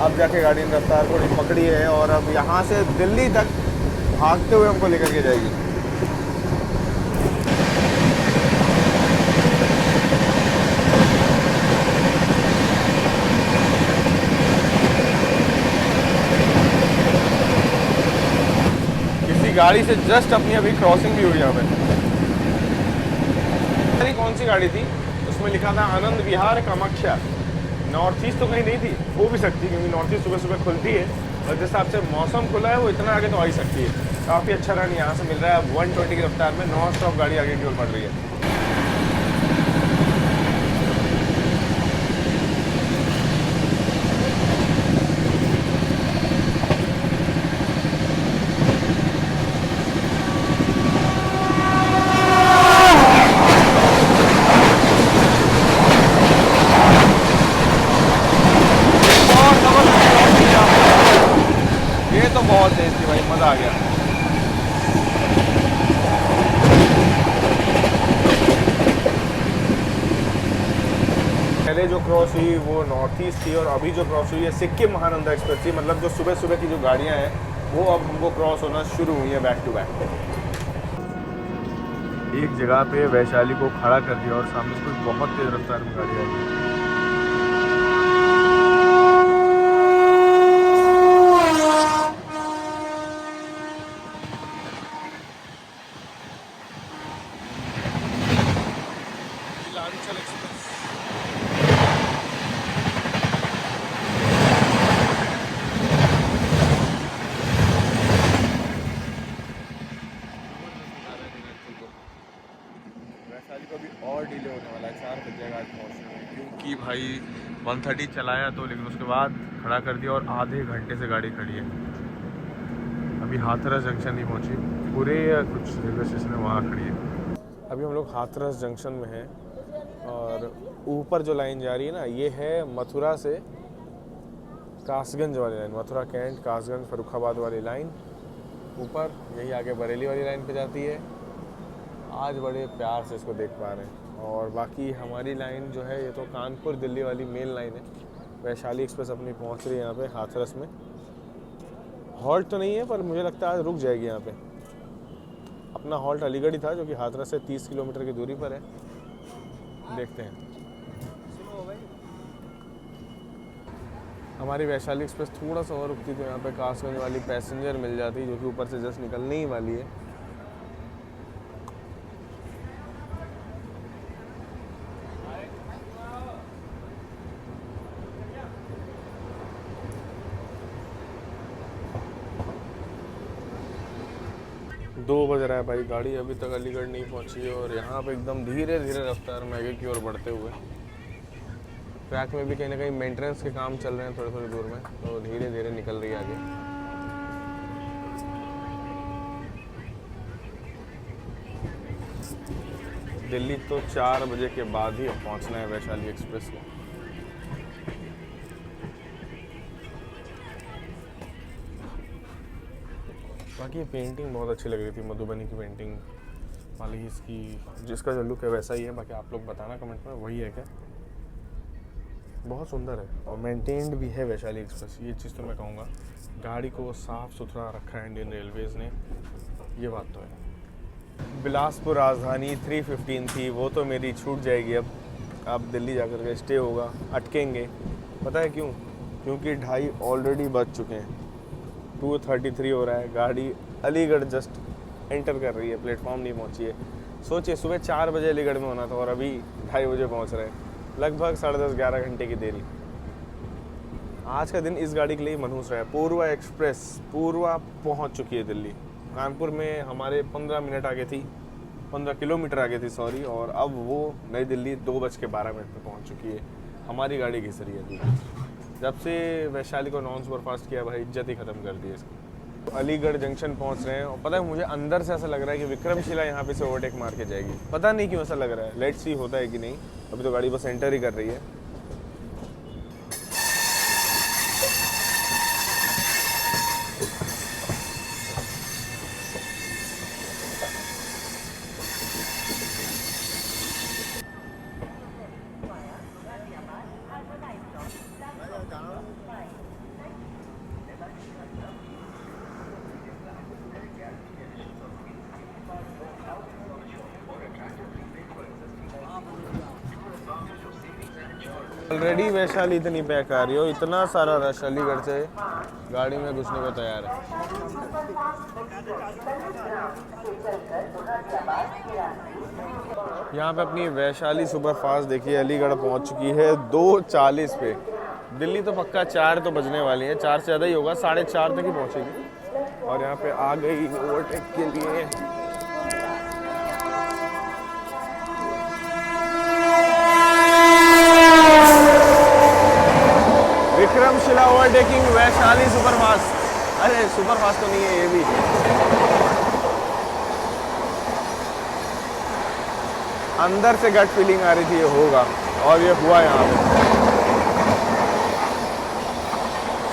अब जाके गाड़ी ने रफ्तार थोड़ी पकड़ी है और अब यहाँ से दिल्ली तक भागते हुए हमको लेकर के जाएगी। गाड़ी से जस्ट अपनी अभी क्रॉसिंग भी हुई यहाँ पे। कौन सी गाड़ी थी उसमें लिखा था आनंद विहार कामाख्या। नॉर्थ ईस्ट तो कहीं नहीं थी, हो भी सकती क्योंकि नॉर्थ ईस्ट सुबह सुबह खुलती है और जिस हिसाब से मौसम खुला है वो इतना आगे तो आ ही सकती है। काफ़ी अच्छा रन यहाँ से मिल रहा है। 120 की रफ्तार में नॉन स्टॉप गाड़ी आगे की ओर बढ़ रही है। बहुत तेज थी भाई, मज़ा आ गया। पहले जो क्रॉस हुई वो नॉर्थ ईस्ट थी और अभी जो क्रॉस हुई है सिक्किम महानंदा एक्सप्रेस थी। मतलब जो सुबह सुबह की जो गाड़ियां हैं वो अब हमको क्रॉस होना शुरू हुई है बैक टू बैक। एक जगह पे वैशाली को खड़ा कर दिया और सामने से कोई बहुत तेज रफ्तार में गाड़ी आई। वैशाली को भी और डिले होने वाला है, 4 बज जाएगा आज पहुँचने में, क्योंकि भाई 130 चलाया तो, लेकिन उसके बाद खड़ा कर दिया और आधे घंटे से गाड़ी खड़ी है। अभी हाथरस जंक्शन नहीं पहुँची, पूरे कुछ रेलवे स्टेशन है वहाँ खड़ी है। अभी हम लोग हाथरस जंक्शन में हैं और ऊपर जो लाइन जा रही है ना, ये है मथुरा से कासगंज वाली लाइन, मथुरा कैंट कासगंज फर्रुखाबाद वाली लाइन ऊपर, यही आगे बरेली वाली लाइन पे जाती है। आज बड़े प्यार से इसको देख पा रहे हैं। और बाकी हमारी लाइन जो है ये तो कानपुर दिल्ली वाली मेन लाइन है। वैशाली एक्सप्रेस अपनी पहुंच रही है यहाँ पे हाथरस में। हॉल्ट तो नहीं है पर मुझे लगता है आज रुक जाएगी यहाँ पे। अपना हॉल्ट अलीगढ़ ही था जो कि हाथरस से 30 किलोमीटर की दूरी पर है। देखते हैं। हमारी वैशाली एक्सप्रेस थोड़ा सा और रुकती तो यहाँ पे कासगंज वाली पैसेंजर मिल जाती जो कि ऊपर से जस्ट निकलने ही वाली है। दो बज रहा है भाई, गाड़ी अभी तक अलीगढ़ नहीं पहुंची है और यहाँ पे एकदम धीरे धीरे रफ्तार में आगे की ओर बढ़ते हुए। ट्रैक में भी कहीं ना कहीं मेंटेनेंस के काम चल रहे हैं थोड़ी थोड़ी दूर में, तो धीरे धीरे निकल रही है आगे। दिल्ली तो 4 बजे के बाद ही पहुंचना है वैशाली एक्सप्रेस को। बाकी ये पेंटिंग बहुत अच्छी लग रही थी, मधुबनी की पेंटिंग वाली इसकी, जिसका जो लुक है वैसा ही है। बाकी आप लोग बताना कमेंट में वही है क्या। बहुत सुंदर है और मेंटेन्ड भी है वैशाली एक्सप्रेस, ये चीज़ तो मैं कहूँगा। गाड़ी को साफ़ सुथरा रखा है इंडियन रेलवेज़ ने, ये बात तो है। बिलासपुर राजधानी 3:15 थी, वो तो मेरी छूट जाएगी अब दिल्ली जाकर के स्टे होगा, अटकेंगे। पता है क्यों? क्योंकि 2:30 ऑलरेडी बज चुके हैं, 2:33 हो रहा है। गाड़ी अलीगढ़ जस्ट एंटर कर रही है, प्लेटफॉर्म नहीं पहुंची है। सोचिए सुबह 4 बजे अलीगढ़ में होना था और अभी 2:30 बजे पहुंच रहे हैं, लगभग 10:30-11 घंटे की देरी। आज का दिन इस गाड़ी के लिए मनहूस रहा है। पूर्वा एक्सप्रेस पूर्वा पहुंच चुकी है दिल्ली। कानपुर में हमारे 15 मिनट आगे थी, 15 किलोमीटर आगे थी सॉरी, और अब वो नई दिल्ली 2:12 पे पहुंच चुकी है। हमारी गाड़ी घिस रही है दूर। जब से वैशाली को नॉन सुपर फास्ट किया भाई, इज्जत ही ख़त्म कर दी है इसकी। अलीगढ़ जंक्शन पहुंच रहे हैं और पता है मुझे अंदर से ऐसा लग रहा है कि विक्रमशिला यहाँ पे से ओवरटेक मार के जाएगी। पता नहीं क्यों ऐसा लग रहा है, लेट्स सी होता है कि नहीं। अभी तो गाड़ी बस एंटर ही कर रही है। ऑलरेडी वैशाली इतनी पैक आ रही हो, इतना सारा रश अलीगढ़ से गाड़ी में घुसने को तैयार है। यहाँ पे अपनी वैशाली सुपरफास्ट देखिए अलीगढ़ पहुँच चुकी है 2:40 पे। दिल्ली तो पक्का 4 तो बजने वाली है, 4 से ज़्यादा ही होगा, 4:30 तक ही पहुँचेगी। और यहाँ पे आ गई ओवरटेक के लिए। Vikramshila overtaking Vaishali superfast. अरे सुपरफास्ट तो नहीं है ये भी। अंदर से गट फीलिंग आ रही थी ये होगा, और ये हुआ। यहाँ पे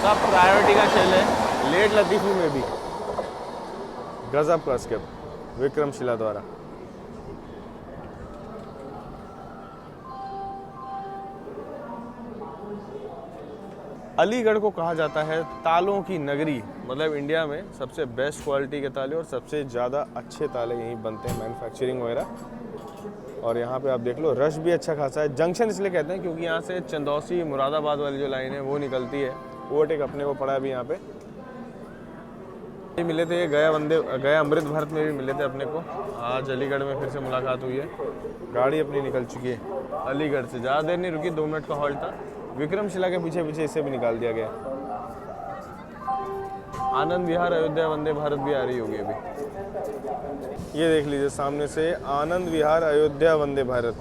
सब प्रायोरिटी का खेल है। लेट लतीफी में भी गजब का स्किप विक्रमशिला द्वारा। अलीगढ़ को कहा जाता है तालों की नगरी, मतलब इंडिया में सबसे बेस्ट क्वालिटी के ताले और सबसे ज़्यादा अच्छे ताले यहीं बनते हैं, मैन्युफैक्चरिंग वगैरह। और यहाँ पे आप देख लो रश भी अच्छा खासा है। जंक्शन इसलिए कहते हैं क्योंकि यहाँ से चंदौसी मुरादाबाद वाली जो लाइन है वो निकलती है। ओवरटेक अपने को पड़ा अभी यहाँ पे। ये मिले थे गया अमृत भारत में भी मिले थे अपने को। आज अलीगढ़ में फिर से मुलाकात हुई है। गाड़ी अपनी निकल चुकी है अलीगढ़ से, ज़्यादा देर नहीं रुकी, 2 मिनट का हॉल्ट था। विक्रमशिला के पीछे पीछे इसे भी निकाल दिया गया। आनंद विहार अयोध्या वंदे भारत भी आ रही होगी अभी। ये देख लीजिए सामने से आनंद विहार अयोध्या वंदे भारत।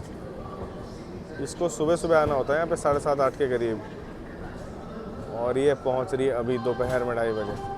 इसको सुबह सुबह आना होता है यहाँ पे 7:30-8 के करीब, और ये पहुँच रही है अभी दोपहर में 2:30 बजे।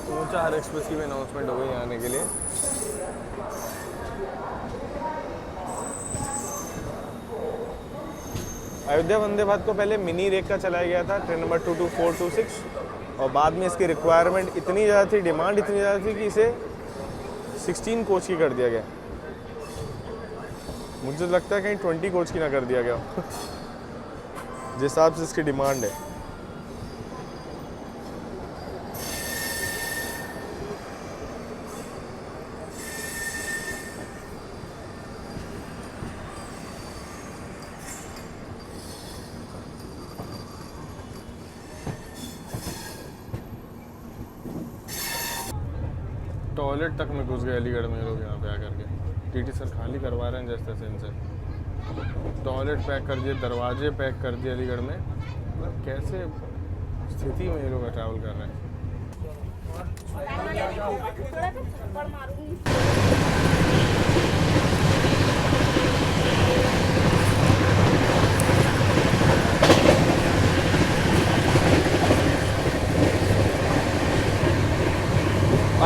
ऊंचाहार एक्सप्रेस की भी अनाउंसमेंट हो गई आने के लिए। अयोध्या वंदे भारत को पहले मिनी रेक का चलाया गया था, ट्रेन नंबर 22426, और बाद में इसकी रिक्वायरमेंट इतनी ज़्यादा थी, डिमांड इतनी ज़्यादा थी कि इसे 16 कोच की कर दिया गया। मुझे लगता है कहीं 20 कोच की ना कर दिया गया जिस हिसाब से इसकी डिमांड है। टॉयलेट तक में घुस गए अलीगढ़ में लोग यहाँ पे आकर के। टीटी सर खाली करवा रहे हैं जैसे तैसे इनसे। टॉयलेट पैक कर दिए, दरवाजे पैक कर दिए अलीगढ़ में। मतलब कैसे स्थिति में ये लोग ट्रैवल कर रहे हैं।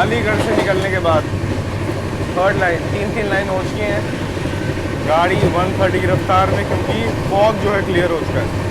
अलीगढ़ से निकलने के बाद थर्ड लाइन, तीन लाइन हो चुकी हैं गाड़ी 130 की रफ्तार में, क्योंकि फॉग जो है क्लियर हो चुका है।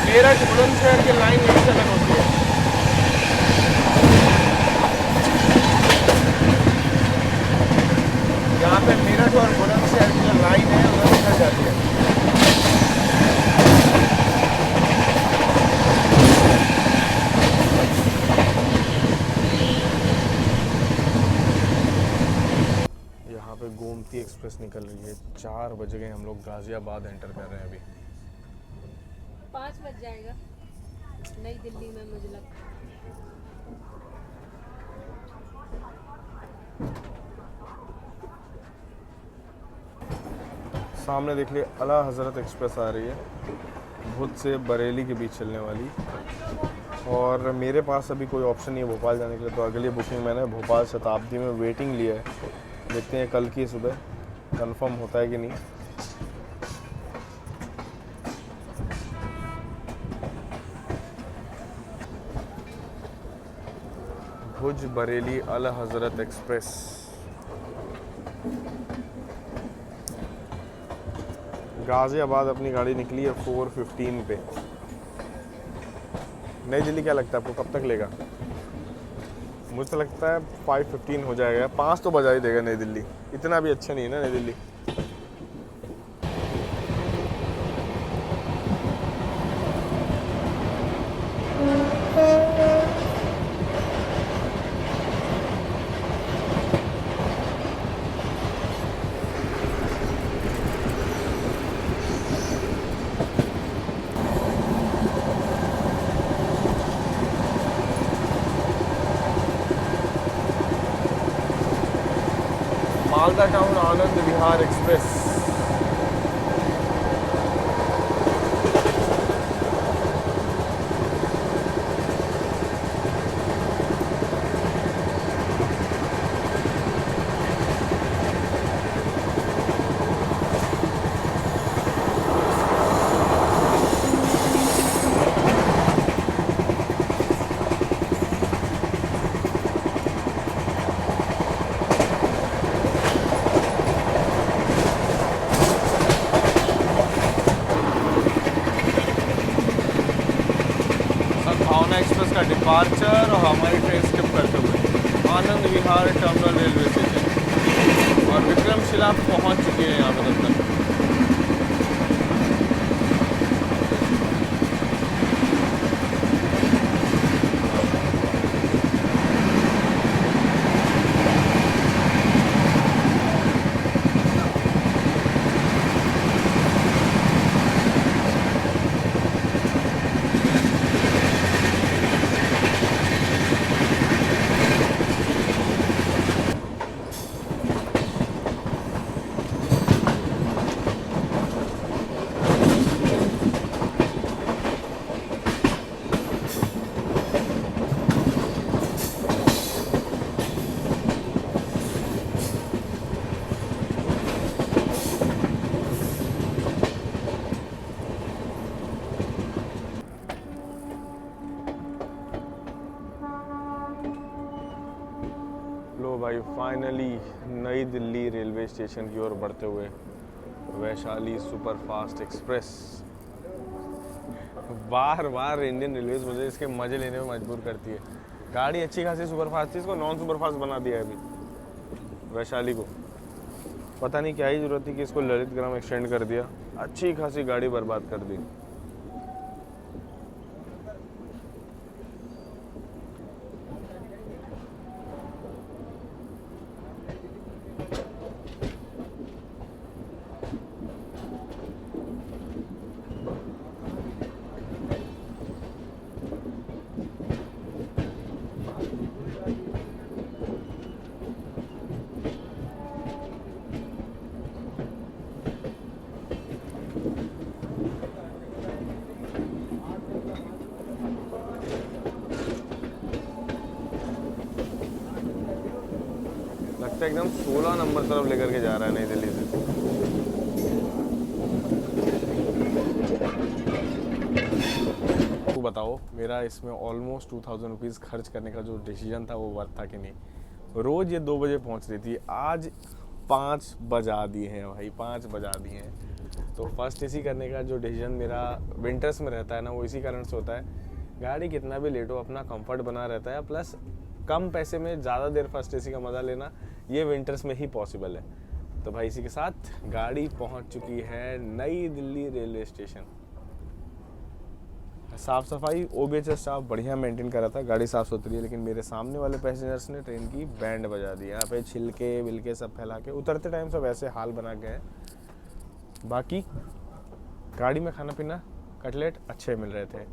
मेरठ बुलंदशहर की लाइन यहीं से अलग होती है। यहाँ पे मेरठ और बुलंदशहर की जो लाइन है उधर निकल जाती है। यहाँ पे गोमती एक्सप्रेस निकल रही है। 4 बज गए, हम लोग गाजियाबाद एंटर कर रहे हैं अभी। 5 बज जाएगा नई दिल्ली में मुझे लगता है। सामने देख लिए अला हज़रत एक्सप्रेस आ रही है, भुज से बरेली के बीच चलने वाली। और मेरे पास अभी कोई ऑप्शन नहीं है भोपाल जाने के लिए, तो अगली बुकिंग मैंने भोपाल शताब्दी में वेटिंग लिया है। देखते हैं कल की सुबह कंफर्म होता है कि नहीं। भुज बरेली अला हज़रत एक्सप्रेस। गाजियाबाद अपनी गाड़ी निकली है 4:15 पे। नई दिल्ली क्या लगता है आपको कब तक लेगा? मुझे तो लगता है 5:15 हो जाएगा। 5 तो बजा ही देगा नई दिल्ली। इतना भी अच्छा नहीं है ना नई दिल्ली। Malda town Anand Vihar express. भावना एक्सप्रेस का डिपार्चर और हमारी ट्रेन स्किप करते हुए Anand Vihar terminal railway station और विक्रमशिला पहुंच चुकी है यहाँ पर तब तक। लो भाई, फाइनली नई दिल्ली रेलवे स्टेशन की ओर बढ़ते हुए वैशाली सुपरफास्ट एक्सप्रेस। बार बार इंडियन रेलवेज मुझे इसके मज़े लेने में मजबूर करती है। गाड़ी अच्छी खासी सुपरफास्ट थी, इसको नॉन सुपरफास्ट बना दिया है अभी वैशाली को। पता नहीं क्या ही ज़रूरत थी कि इसको ललित ग्राम एक्सटेंड कर दिया। अच्छी खासी गाड़ी बर्बाद कर दी। लगता है एकदम 16 नंबर तरफ लेकर के जा रहा है नई दिल्ली से। तो बताओ, मेरा इसमें ऑलमोस्ट 2000 रुपीज़ खर्च करने का जो डिसीजन था वो वर्थ था कि नहीं। रोज़ ये 2 बजे पहुंच रही थी, आज 5 बजा दिए हैं भाई, 5 बजा दिए हैं। तो फर्स्ट एसी करने का जो डिसीजन मेरा विंटर्स में रहता है ना, वो इसी कारण से होता है। गाड़ी कितना भी लेट हो, अपना कंफर्ट बना रहता है, प्लस कम पैसे में ज़्यादा देर फर्स्ट एसी का मज़ा लेना ये विंटर्स में ही पॉसिबल है। तो भाई इसी के साथ गाड़ी पहुंच चुकी है नई दिल्ली रेलवे स्टेशन। साफ़ सफाई OBHS स्टाफ बढ़िया मेंटेन कर रहा था, गाड़ी साफ़ सुथरी है। लेकिन मेरे सामने वाले पैसेंजर्स ने ट्रेन की बैंड बजा दी। यहाँ पे छिलके बिलके सब फैला के उतरते टाइम सब ऐसे हाल बना गए हैं। बाकी गाड़ी में खाना पीना कटलेट अच्छे मिल रहे थे।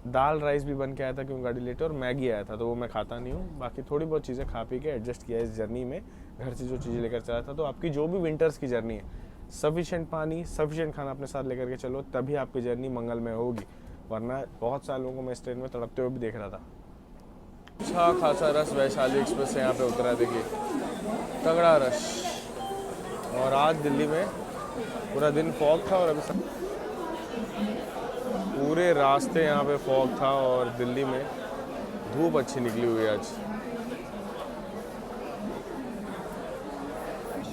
दाल राइस भी बन के आया था क्योंकि गाड़ी लेट है, और मैगी आया था तो वो मैं खाता नहीं हूँ। बाकी थोड़ी बहुत चीज़ें खा पी के एडजस्ट किया इस जर्नी में, घर से जो चीज़ें लेकर चला था। तो आपकी जो भी विंटर्स की जर्नी है, सफिशिएंट पानी सफिशिएंट खाना अपने साथ लेकर के चलो, तभी आपकी जर्नी मंगलमय होगी। वरना बहुत सारे लोगों को मैं इस ट्रेन में तड़पते हुए भी देख रहा था। अच्छा खासा रश वैशाली एक्सप्रेस से यहाँ पे उतरा, देखिए तगड़ा रश। और आज दिल्ली में पूरा दिन फॉग था और अभी सब पूरे रास्ते यहाँ पे फॉग था और दिल्ली में धूप अच्छी निकली हुई है आज।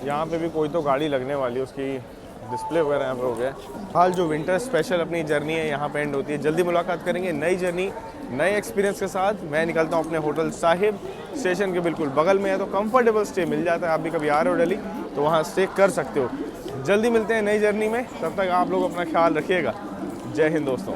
यहाँ पे भी कोई तो गाड़ी लगने वाली है, उसकी डिस्प्ले वगैरह यहाँ पे हो गया। हाल जो विंटर स्पेशल अपनी जर्नी है यहाँ पे एंड होती है। जल्दी मुलाकात करेंगे नई जर्नी नए एक्सपीरियंस के साथ। मैं निकलता हूँ अपने होटल साहिब, स्टेशन के बिल्कुल बगल में है, तो कंफर्टेबल स्टे मिल जाता है। आप भी कभी आ रहे हो दिल्ली तो वहाँ स्टे कर सकते हो। जल्दी मिलते हैं नई जर्नी में, तब तक आप लोग अपना ख्याल रखिएगा। जय हिंद दोस्तों।